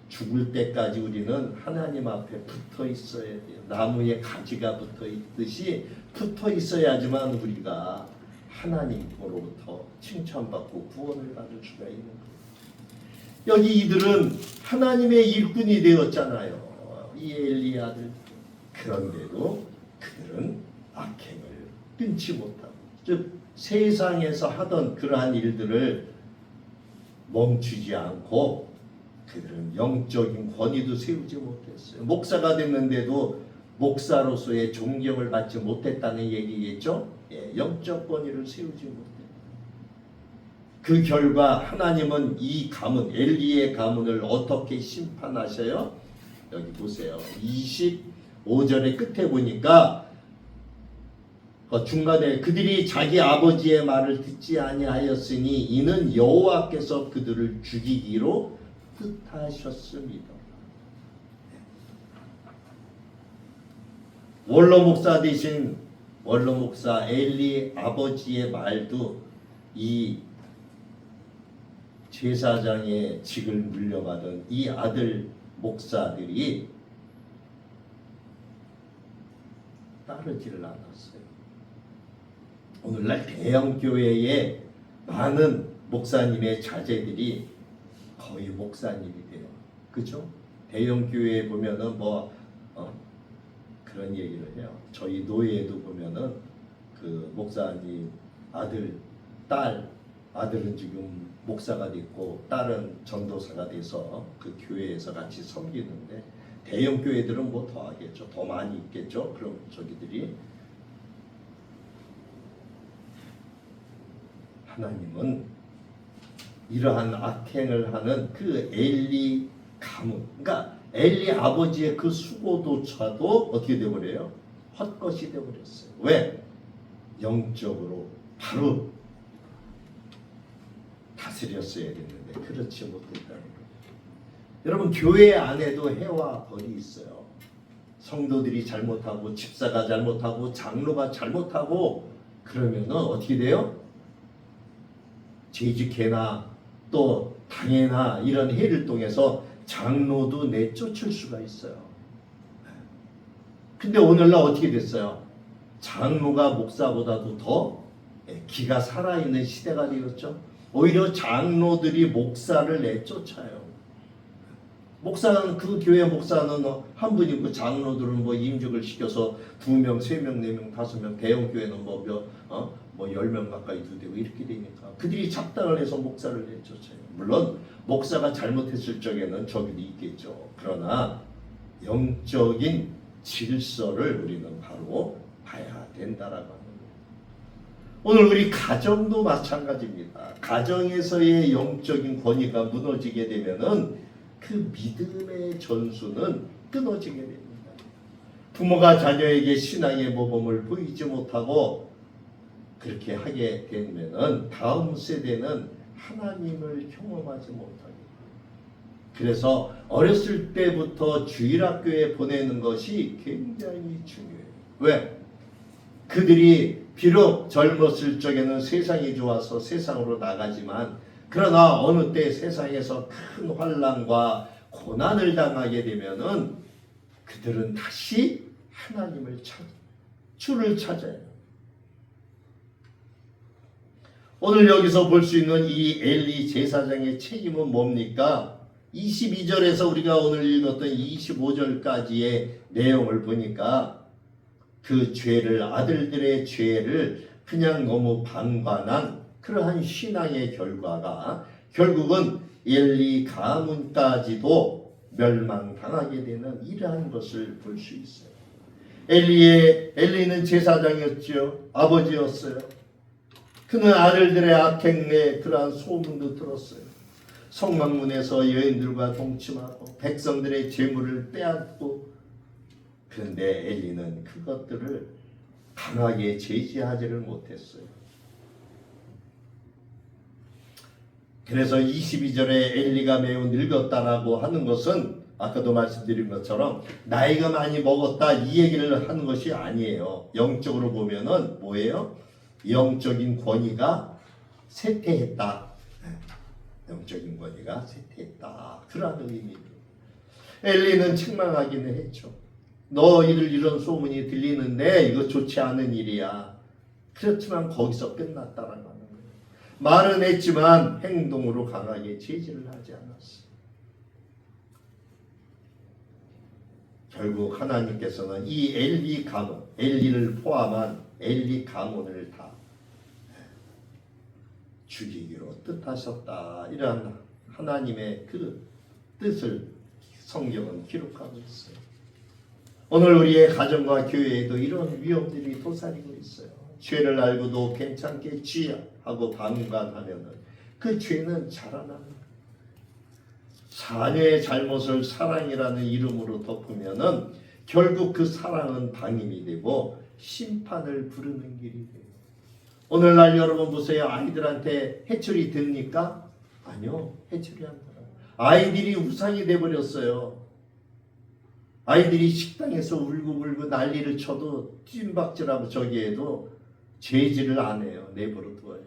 죽을 때까지 우리는 하나님 앞에 붙어 있어야 돼요. 나무에 가지가 붙어 있듯이 붙어 있어야지만 우리가 하나님으로부터 칭찬받고 구원을 받을 수가 있는 거예요. 여기 이들은 하나님의 일꾼이 되었잖아요. 이 엘리 아들. 그런데도 그들은 악행을 끊지 못하고, 즉 세상에서 하던 그러한 일들을 멈추지 않고 그들은 영적인 권위도 세우지 못했어요. 목사가 됐는데도 목사로서의 존경을 받지 못했다는 얘기겠죠. 영적 권위를 세우지 못했다. 그 결과 하나님은 이 가문, 엘리의 가문을 어떻게 심판하셔요? 여기 보세요. 25절의 끝에 보니까 중간에 그들이 자기 아버지의 말을 듣지 아니하였으니 이는 여호와께서 그들을 죽이기로 뜻하셨습니다. 원로 목사 되신 원로 목사 엘리 아버지의 말도 이 제사장의 직을 물려받은 이 아들 목사들이 따르지를 않았어요. 오늘날 대형 교회에 많은 목사님의 자제들이 거의 목사님이 돼요. 그죠? 대형 교회에 보면은 그런 얘기를 해요. 저희 노예에도 보면은 그 목사님 아들, 딸, 아들은 지금 목사가 됐고 딸은 전도사가 돼서 그 교회에서 같이 섬기는데, 대형 교회들은 뭐 더 하겠죠. 더 많이 있겠죠. 그럼 저기들이, 하나님은 이러한 악행을 하는 그 엘리 가문, 그러니까 엘리 아버지의 그 수고조차도 어떻게 되어버려요? 헛것이 되어버렸어요. 왜? 영적으로 바로 다스렸어야 됐는데 그렇지 못했다는 거예요. 여러분, 교회 안에도 해와 벌이 있어요. 성도들이 잘못하고 집사가 잘못하고 장로가 잘못하고 그러면은 어떻게 돼요? 재직회나 또 당해나 이런 해를 통해서 장로도 내쫓을 수가 있어요. 근데 오늘날 어떻게 됐어요? 장로가 목사보다도 더 기가 살아있는 시대가 되었죠. 오히려 장로들이 목사를 내쫓아요. 목사는 그 교회 목사는 한 분이고 장로들은 뭐 임직을 시켜서 2명, 3명, 4명, 5명, 대형 교회는 뭐 10명 가까이도 되고 이렇게 되니까 그들이 작당을 해서 목사를 내쫓아요. 물론 목사가 잘못했을 적에는 저기도 있겠죠. 그러나 영적인 질서를 우리는 바로 봐야 된다라고 하는 거예요. 오늘 우리 가정도 마찬가지입니다. 가정에서의 영적인 권위가 무너지게 되면은 그 믿음의 전수는 끊어지게 됩니다. 부모가 자녀에게 신앙의 모범을 보이지 못하고 그렇게 하게 되면은 다음 세대는 하나님을 경험하지 못하게. 그래서 어렸을 때부터 주일학교에 보내는 것이 굉장히 중요해요. 왜? 그들이 비록 젊었을 적에는 세상이 좋아서 세상으로 나가지만 그러나 어느 때 세상에서 큰 환난과 고난을 당하게 되면은 그들은 다시 하나님을 주를 찾아요. 오늘 여기서 볼 수 있는 이 엘리 제사장의 책임은 뭡니까? 22절에서 우리가 오늘 읽었던 25절까지의 내용을 보니까 그 죄를 아들들의 죄를 그냥 너무 방관한 그러한 신앙의 결과가 결국은 엘리 가문까지도 멸망당하게 되는 이러한 것을 볼 수 있어요. 엘리는 제사장이었죠. 아버지였어요. 그는 아들들의 악행에 그러한 소문도 들었어요. 성막문에서 여인들과 동침하고 백성들의 재물을 빼앗고 그런데 엘리는 그것들을 강하게 제지하지를 못했어요. 그래서 22절에 엘리가 매우 늙었다라고 하는 것은 아까도 말씀드린 것처럼 나이가 많이 먹었다 이 얘기를 하는 것이 아니에요. 영적으로 보면은 뭐예요? 영적인 권위가 쇠퇴했다. 영적인 권위가 쇠퇴했다. 그런 의미입니다. 엘리는 책망하기는 했죠. 너희들 이런 소문이 들리는데 이거 좋지 않은 일이야. 그렇지만 거기서 끝났다라는 거예요. 말은 했지만 행동으로 강하게 제지를 하지 않았어. 결국 하나님께서는 이 엘리 가문, 엘리를 포함한 엘리 가문을 다 죽이기로 뜻하셨다. 이러한 하나님의 그 뜻을 성경은 기록하고 있어요. 오늘 우리의 가정과 교회에도 이런 위험들이 도사리고 있어요. 죄를 알고도 괜찮겠지 하고 방관하면은 그 죄는 자라납니다. 자녀의 잘못을 사랑이라는 이름으로 덮으면은 결국 그 사랑은 방임이 되고 심판을 부르는 길이 돼요. 오늘날 여러분 보세요. 아이들한테 해초리 됩니까? 아니요. 해초리 안 돼요. 아이들이 우상이 돼버렸어요. 아이들이 식당에서 울고 난리를 쳐도 찐박질하고 저기에도 죄질을 안 해요. 내버려 두어요.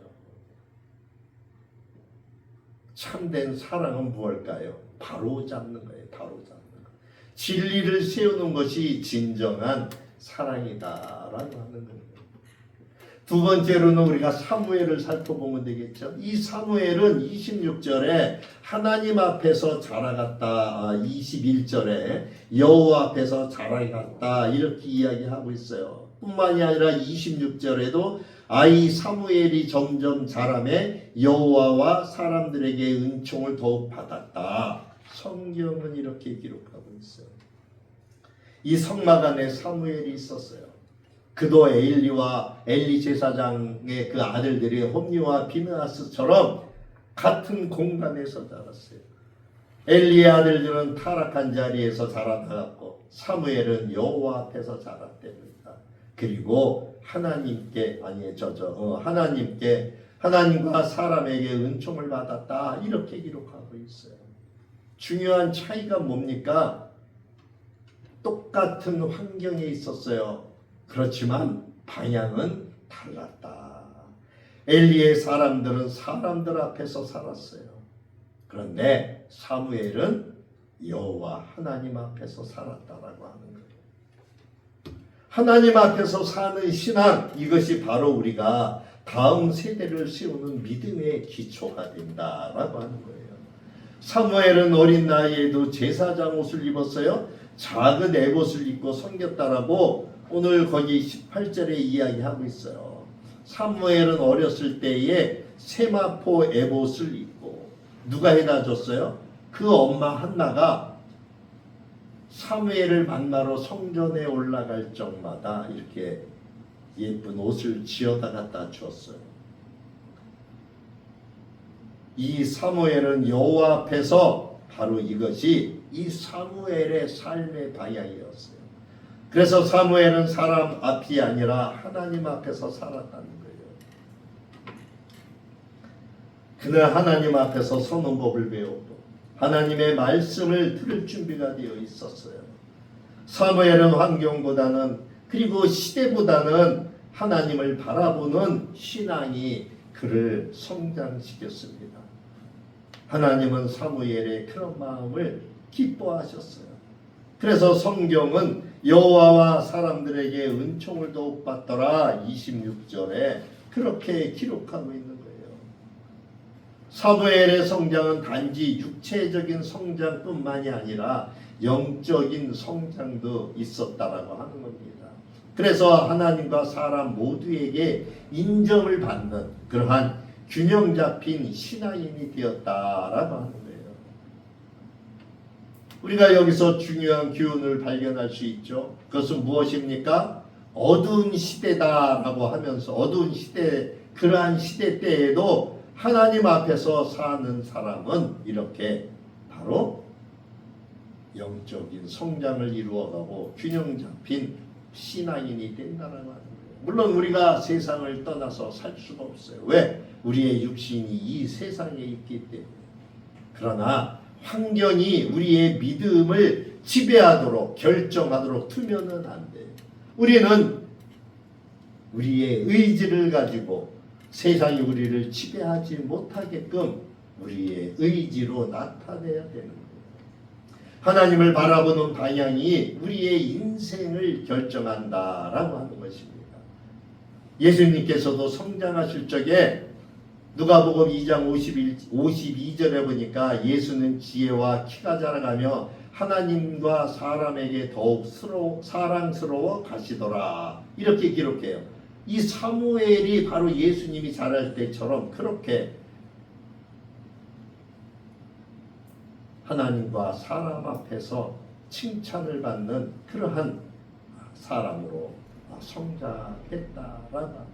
참된 사랑은 무엇일까요? 바로 잡는 거예요. 바로 잡는 거. 진리를 세우는 것이 진정한 사랑이다라고 하는 거예요. 두 번째로는 우리가 사무엘을 살펴보면 되겠죠. 이 사무엘은 26절에 하나님 앞에서 자라갔다, 21절에 여호와 앞에서 자라갔다 이렇게 이야기하고 있어요. 뿐만이 아니라 26절에도 아이 사무엘이 점점 자라매 여호와와 사람들에게 은총을 더욱 받았다. 성경은 이렇게 기록하고 있어요. 이 성막 안에 사무엘이 있었어요. 그도 엘리 제사장의 그 아들들이 홈리와 비느하스처럼 같은 공간에서 자랐어요. 엘리의 아들들은 타락한 자리에서 자라나갔고 사무엘은 여호와 앞에서 자랐답니다. 그리고 하나님과 사람에게 은총을 받았다 이렇게 기록하고 있어요. 중요한 차이가 뭡니까? 똑같은 환경에 있었어요. 그렇지만 방향은 달랐다. 엘리의 사람들은 사람들 앞에서 살았어요. 그런데 사무엘은 여호와 하나님 앞에서 살았다라고 하는 거예요. 하나님 앞에서 사는 신앙, 이것이 바로 우리가 다음 세대를 세우는 믿음의 기초가 된다라고 하는 거예요. 사무엘은 어린 나이에도 제사장 옷을 입었어요. 작은 에봇을 입고 섬겼다라고 오늘 거기 18절에 이야기하고 있어요. 사무엘은 어렸을 때에 세마포 에봇을 입고, 누가 해다 줬어요? 그 엄마 한나가 사무엘을 만나러 성전에 올라갈 적마다 이렇게 예쁜 옷을 지어다 갖다 주었어요. 이 사무엘은 여호와 앞에서 바로 이것이 이 사무엘의 삶의 방향이었어요. 그래서 사무엘은 사람 앞이 아니라 하나님 앞에서 살았다는 거예요. 그는 하나님 앞에서 서는 법을 배우고 하나님의 말씀을 들을 준비가 되어 있었어요. 사무엘은 환경보다는, 그리고 시대보다는 하나님을 바라보는 신앙이 그를 성장시켰습니다. 하나님은 사무엘의 그런 마음을 기뻐하셨어요. 그래서 성경은 여호와와 사람들에게 은총을 더욱 받더라 26절에 그렇게 기록하고 있는 거예요. 사무엘의 성장은 단지 육체적인 성장뿐만이 아니라 영적인 성장도 있었다라고 하는 겁니다. 그래서 하나님과 사람 모두에게 인정을 받는 그러한 균형 잡힌 신앙인이 되었다라고 하는 거예요. 우리가 여기서 중요한 교훈을 발견할 수 있죠. 그것은 무엇입니까? 어두운 시대다라고 하면서, 어두운 시대, 그러한 시대 때에도 하나님 앞에서 사는 사람은 이렇게 바로 영적인 성장을 이루어가고 균형 잡힌 신앙인이 된다라고 하는 거예요. 물론 우리가 세상을 떠나서 살 수가 없어요. 왜? 우리의 육신이 이 세상에 있기 때문에. 그러나 환경이 우리의 믿음을 지배하도록, 결정하도록 두면은 안 돼요. 우리는 우리의 의지를 가지고 세상이 우리를 지배하지 못하게끔 우리의 의지로 나타내야 되는 거예요. 하나님을 바라보는 방향이 우리의 인생을 결정한다라고 하는 것입니다. 예수님께서도 성장하실 적에 누가복음 2장 52절에 보니까 예수는 지혜와 키가 자라가며 하나님과 사람에게 더욱 사랑스러워 가시더라. 이렇게 기록해요. 이 사무엘이 바로 예수님이 자랄 때처럼 그렇게 하나님과 사람 앞에서 칭찬을 받는 그러한 사람으로 성장했다라고 합니다.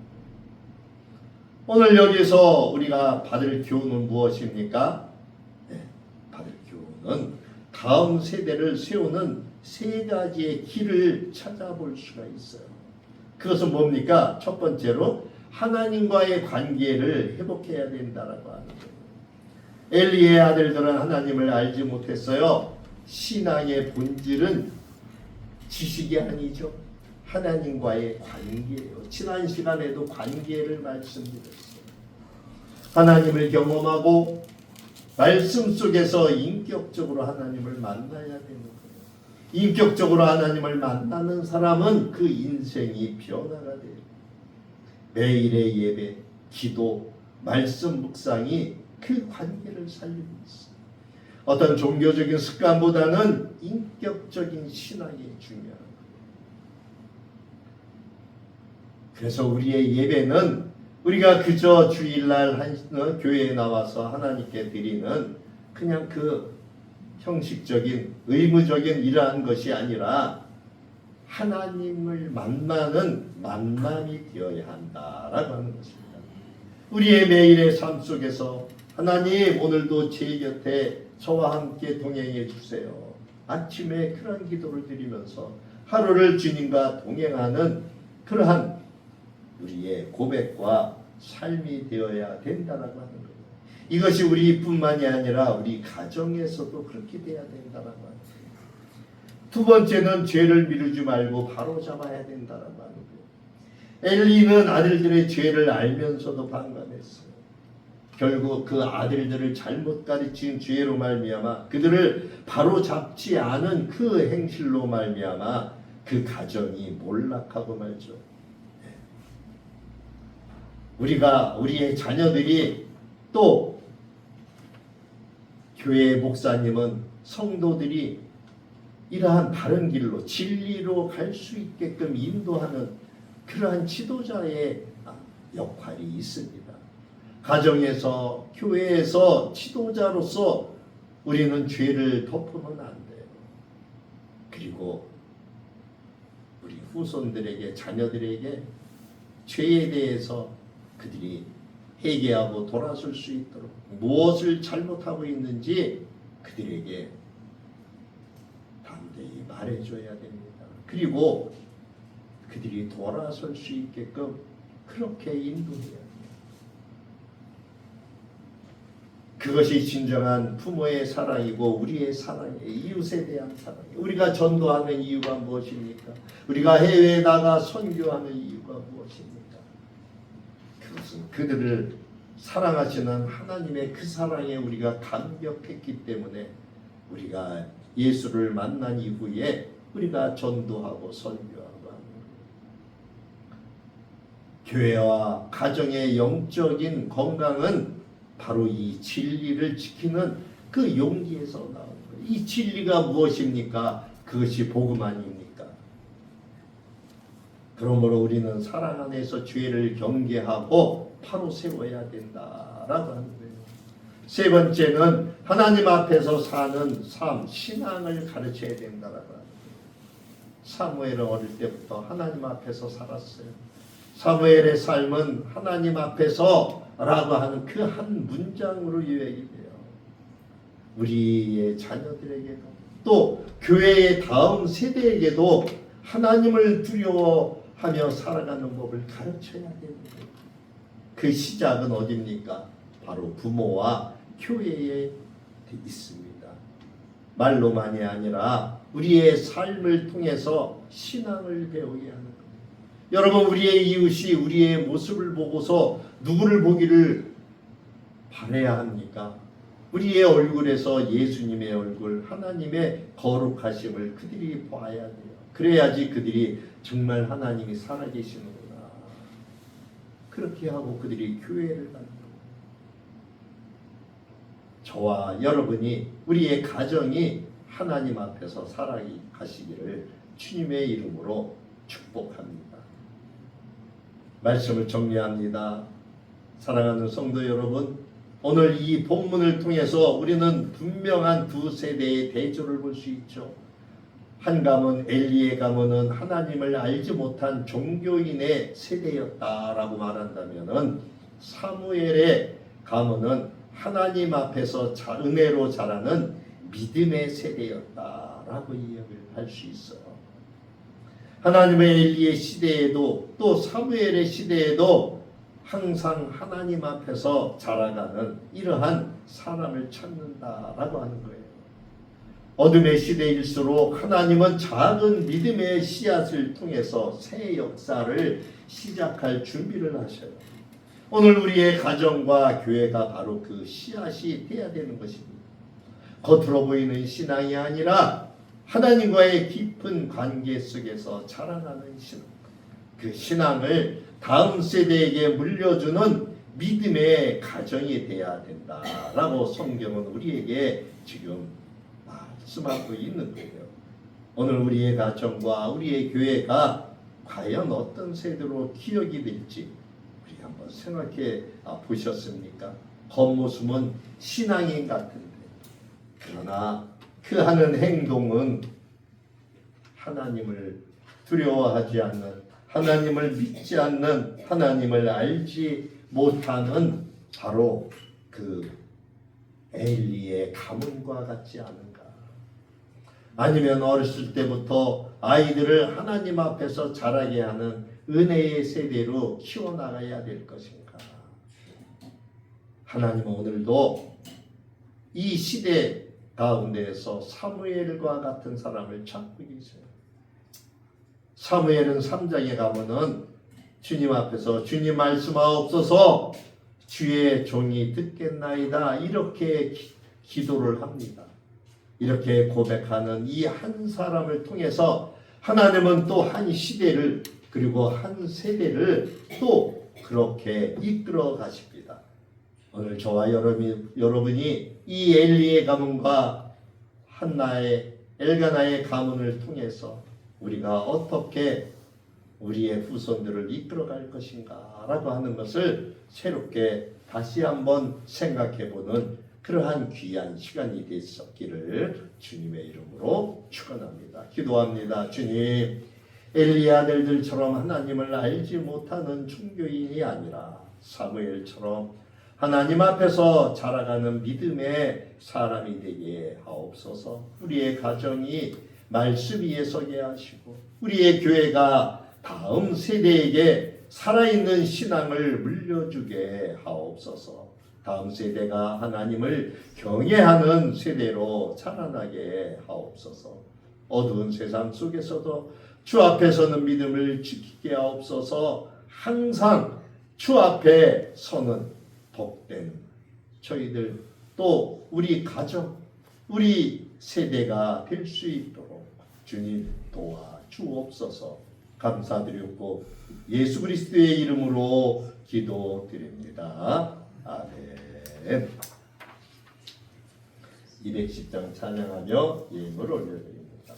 오늘 여기서 우리가 받을 교훈은 무엇입니까? 네, 받을 교훈은 다음 세대를 세우는 세 가지의 길을 찾아볼 수가 있어요. 그것은 뭡니까? 첫 번째로 하나님과의 관계를 회복해야 된다라고 하는 거예요. 엘리의 아들들은 하나님을 알지 못했어요. 신앙의 본질은 지식이 아니죠. 하나님과의 관계예요. 지난 시간에도 관계를 말씀드렸어요. 하나님을 경험하고 말씀 속에서 인격적으로 하나님을 만나야 되는 거예요. 인격적으로 하나님을 만나는 사람은 그 인생이 변화가 돼요. 매일의 예배, 기도, 말씀 묵상이 그 관계를 살리고 있어요. 어떤 종교적인 습관보다는 인격적인 신앙이 중요한 거예요. 그래서 우리의 예배는 우리가 그저 주일날 교회에 나와서 하나님께 드리는 그냥 그 형식적인 의무적인 이러한 것이 아니라 하나님을 만나는 만남이 되어야 한다라고 하는 것입니다. 우리의 매일의 삶 속에서 하나님 오늘도 제 곁에 저와 함께 동행해 주세요. 아침에 그런 기도를 드리면서 하루를 주님과 동행하는 그러한 우리의 고백과 삶이 되어야 된다라고 하는 거예요. 이것이 우리뿐만이 아니라 우리 가정에서도 그렇게 돼야 된다라고 하는 거예요. 두 번째는 죄를 미루지 말고 바로 잡아야 된다라고 하는 거예요. 엘리는 아들들의 죄를 알면서도 방관했어요. 결국 그 아들들을 잘못 가르친 죄로 말미암아 그들을 바로 잡지 않은 그 행실로 말미암아 그 가정이 몰락하고 말죠. 우리의 자녀들이 또 교회 목사님은 성도들이 이러한 바른 길로 진리로 갈 수 있게끔 인도하는 그러한 지도자의 역할이 있습니다. 가정에서 교회에서 지도자로서 우리는 죄를 덮어놓으면 안 돼요. 그리고 우리 후손들에게 자녀들에게 죄에 대해서 그들이 회개하고 돌아설 수 있도록 무엇을 잘못하고 있는지 그들에게 담대히 말해줘야 됩니다. 그리고 그들이 돌아설 수 있게끔 그렇게 인도해야 돼요. 그것이 진정한 부모의 사랑이고 우리의 사랑이에요. 이웃에 대한 사랑이에요. 우리가 전도하는 이유가 무엇입니까? 우리가 해외에 나가 선교하는 이유가 무엇입니까? 그것은 그들을 사랑하시는 하나님의 그 사랑에 우리가 감격했기 때문에 우리가 예수를 만난 이후에 우리가 전도하고 선교하고 하는 거예요. 교회와 가정의 영적인 건강은 바로 이 진리를 지키는 그 용기에서 나오는 거예요. 이 진리가 무엇입니까? 그것이 복음 아닙니까? 그러므로 우리는 사랑 안에서 죄를 경계하고 바로 세워야 된다라고 하는 거예요. 세 번째는 하나님 앞에서 사는 삶, 신앙을 가르쳐야 된다라고 하는 거예요. 사무엘은 어릴 때부터 하나님 앞에서 살았어요. 사무엘의 삶은 하나님 앞에서 라고 하는 그 한 문장으로 요약이 돼요. 우리의 자녀들에게도 또 교회의 다음 세대에게도 하나님을 두려워하며 살아가는 법을 가르쳐야 되는 거예요. 그 시작은 어디입니까? 바로 부모와 교회에 있습니다. 말로만이 아니라 우리의 삶을 통해서 신앙을 배우게 하는 거예요. 여러분, 우리의 이웃이 우리의 모습을 보고서 누구를 보기를 바라야 합니까? 우리의 얼굴에서 예수님의 얼굴, 하나님의 거룩하심을 그들이 봐야 돼요. 그래야지 그들이 정말 하나님이 살아계시는구나. 그렇게 하고 그들이 교회를 가는 거예요. 저와 여러분이 우리의 가정이 하나님 앞에서 살아가시기를 주님의 이름으로 축복합니다. 말씀을 정리합니다. 사랑하는 성도 여러분, 오늘 이 본문을 통해서 우리는 분명한 두 세대의 대조를 볼 수 있죠. 한 가문 엘리의 가문은 하나님을 알지 못한 종교인의 세대였다라고 말한다면은 사무엘의 가문은 하나님 앞에서 은혜로 자라는 믿음의 세대였다라고 이야기를 할 수 있어요. 하나님의 엘리의 시대에도 또 사무엘의 시대에도 항상 하나님 앞에서 자라가는 이러한 사람을 찾는다라고 하는 거예요. 어둠의 시대일수록 하나님은 작은 믿음의 씨앗을 통해서 새 역사를 시작할 준비를 하셔요. 오늘 우리의 가정과 교회가 바로 그 씨앗이 돼야 되는 것입니다. 겉으로 보이는 신앙이 아니라 하나님과의 깊은 관계 속에서 자라나는 신앙, 그 신앙을 다음 세대에게 물려주는 믿음의 가정이 되어야 된다라고 성경은 우리에게 지금 말씀하고 있는 거예요. 오늘 우리의 가정과 우리의 교회가 과연 어떤 세대로 기억이 될지 우리 한번 생각해 보셨습니까? 겉모습은 신앙인 같은데 그러나 그 하는 행동은 하나님을 두려워하지 않는, 하나님을 믿지 않는, 하나님을 알지 못하는 바로 그 엘리의 가문과 같지 않은가? 아니면 어렸을 때부터 아이들을 하나님 앞에서 자라게 하는 은혜의 세대로 키워나가야 될 것인가? 하나님은 오늘도 이 시대 가운데에서 사무엘과 같은 사람을 찾고 계세요. 사무엘은 3장에 가면은 주님 앞에서 주님 말씀하옵소서 주의 종이 듣겠나이다. 이렇게 기도를 합니다. 이렇게 고백하는 이 한 사람을 통해서 하나님은 또 한 시대를 그리고 한 세대를 또 그렇게 이끌어 가십니다. 오늘 저와 여러분이 이 엘리의 가문과 한나의 엘가나의 가문을 통해서 우리가 어떻게 우리의 후손들을 이끌어갈 것인가 라고 하는 것을 새롭게 다시 한번 생각해보는 그러한 귀한 시간이 됐었기를 주님의 이름으로 축원합니다. 기도합니다. 주님, 엘리 아들들처럼 하나님을 알지 못하는 종교인이 아니라 사무엘처럼 하나님 앞에서 자라가는 믿음의 사람이 되게 하옵소서. 우리의 가정이 말씀 위에 서게 하시고 우리의 교회가 다음 세대에게 살아있는 신앙을 물려주게 하옵소서. 다음 세대가 하나님을 경외하는 세대로 자라나게 하옵소서. 어두운 세상 속에서도 주 앞에서는 믿음을 지키게 하옵소서. 항상 주 앞에 서는 복된 저희들 또 우리 가정, 우리 세대가 될 수 있도록 주님 도와주옵소서. 감사드렸고 예수 그리스도의 이름으로 기도드립니다. 아멘. 210장 찬양하며 예물을 올려드립니다.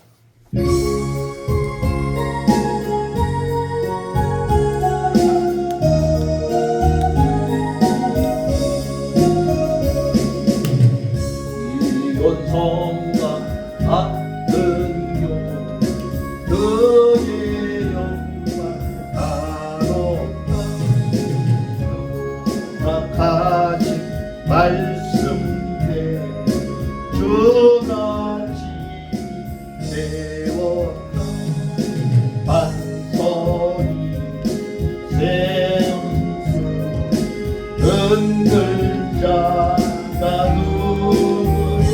이온성과 같은 용 그의 영광 다롭다. 하신 말씀대 주가 지세웠다. 반석이 세운수 은글자가 누구냐.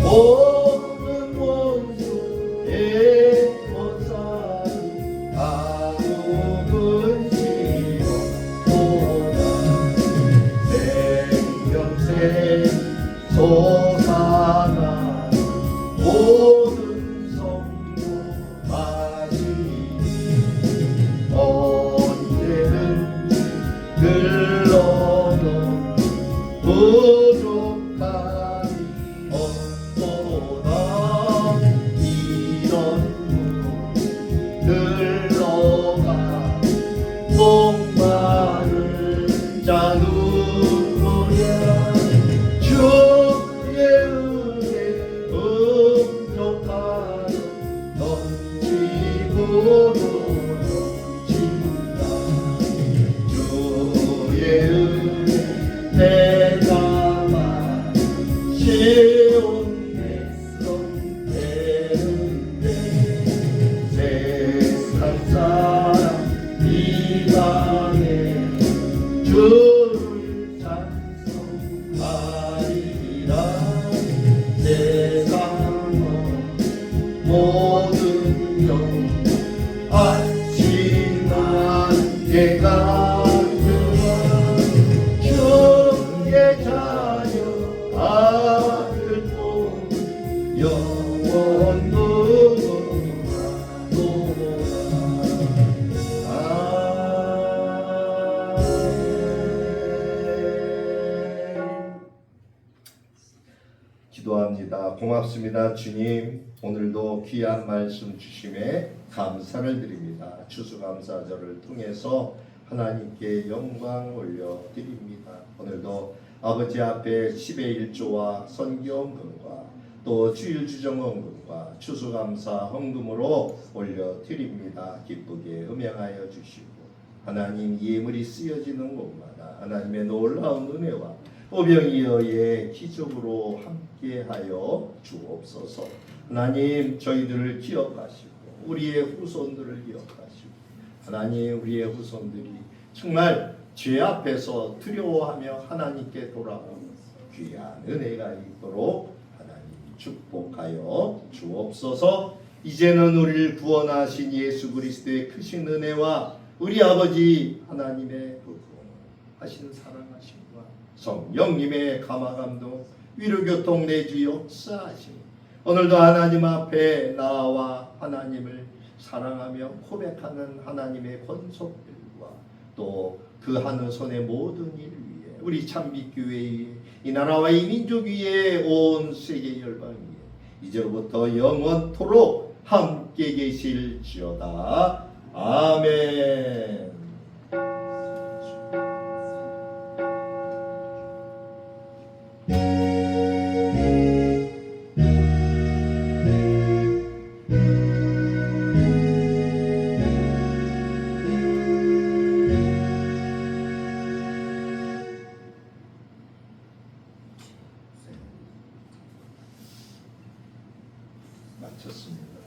모든 원수 애워싸는 아무근 시험보다 생명샘 솟아나 모든 성도하시니 언제든지 흘러놓은 부족함이 없도다. 이런 흘러가 목마른 자 누구냐. 주의 은혜 음족하여 넘치고 넘친다. 주의 은혜 내가만 쉬운 내성 되는데 세상 사람 이방에 주를 찬송하리라. 세상은 모든 영 아침한 해가 주의 자녀 아들 본 영원 기도합니다. 고맙습니다. 주님, 오늘도 귀한 말씀 주심에 감사를 드립니다. 추수감사절을 통해서 하나님께 영광 올려드립니다. 오늘도 아버지 앞에 10의 1조와 선교헌금과 또 주일주정헌금과 추수감사 헌금으로 올려드립니다. 기쁘게 음양하여 주시고 하나님 예물이 쓰여지는 곳마다 하나님의 놀라운 은혜와 오병이어의 기적으로 함께하여 주옵소서. 하나님 저희들을 기억하시고 우리의 후손들을 기억하시고 하나님 우리의 후손들이 정말 죄 앞에서 두려워하며 하나님께 돌아오는 귀한 은혜가 있도록 하나님 축복하여 주옵소서. 이제는 우리를 구원하신 예수 그리스도의 크신 은혜와 우리 아버지 하나님의 부흥 하신 사랑하심과 성령님의 감화감동 위로교통 내주 역사하심 오늘도 하나님 앞에 나와 하나님을 사랑하며 고백하는 하나님의 권속들과 또 그 하늘 손의 모든 일 위에 우리 참빛교회 이 나라와 이 민족 위에 온 세계 열방 위에 이제로부터 영원토록 함께 계실지어다. 아멘. 마쳤습니다.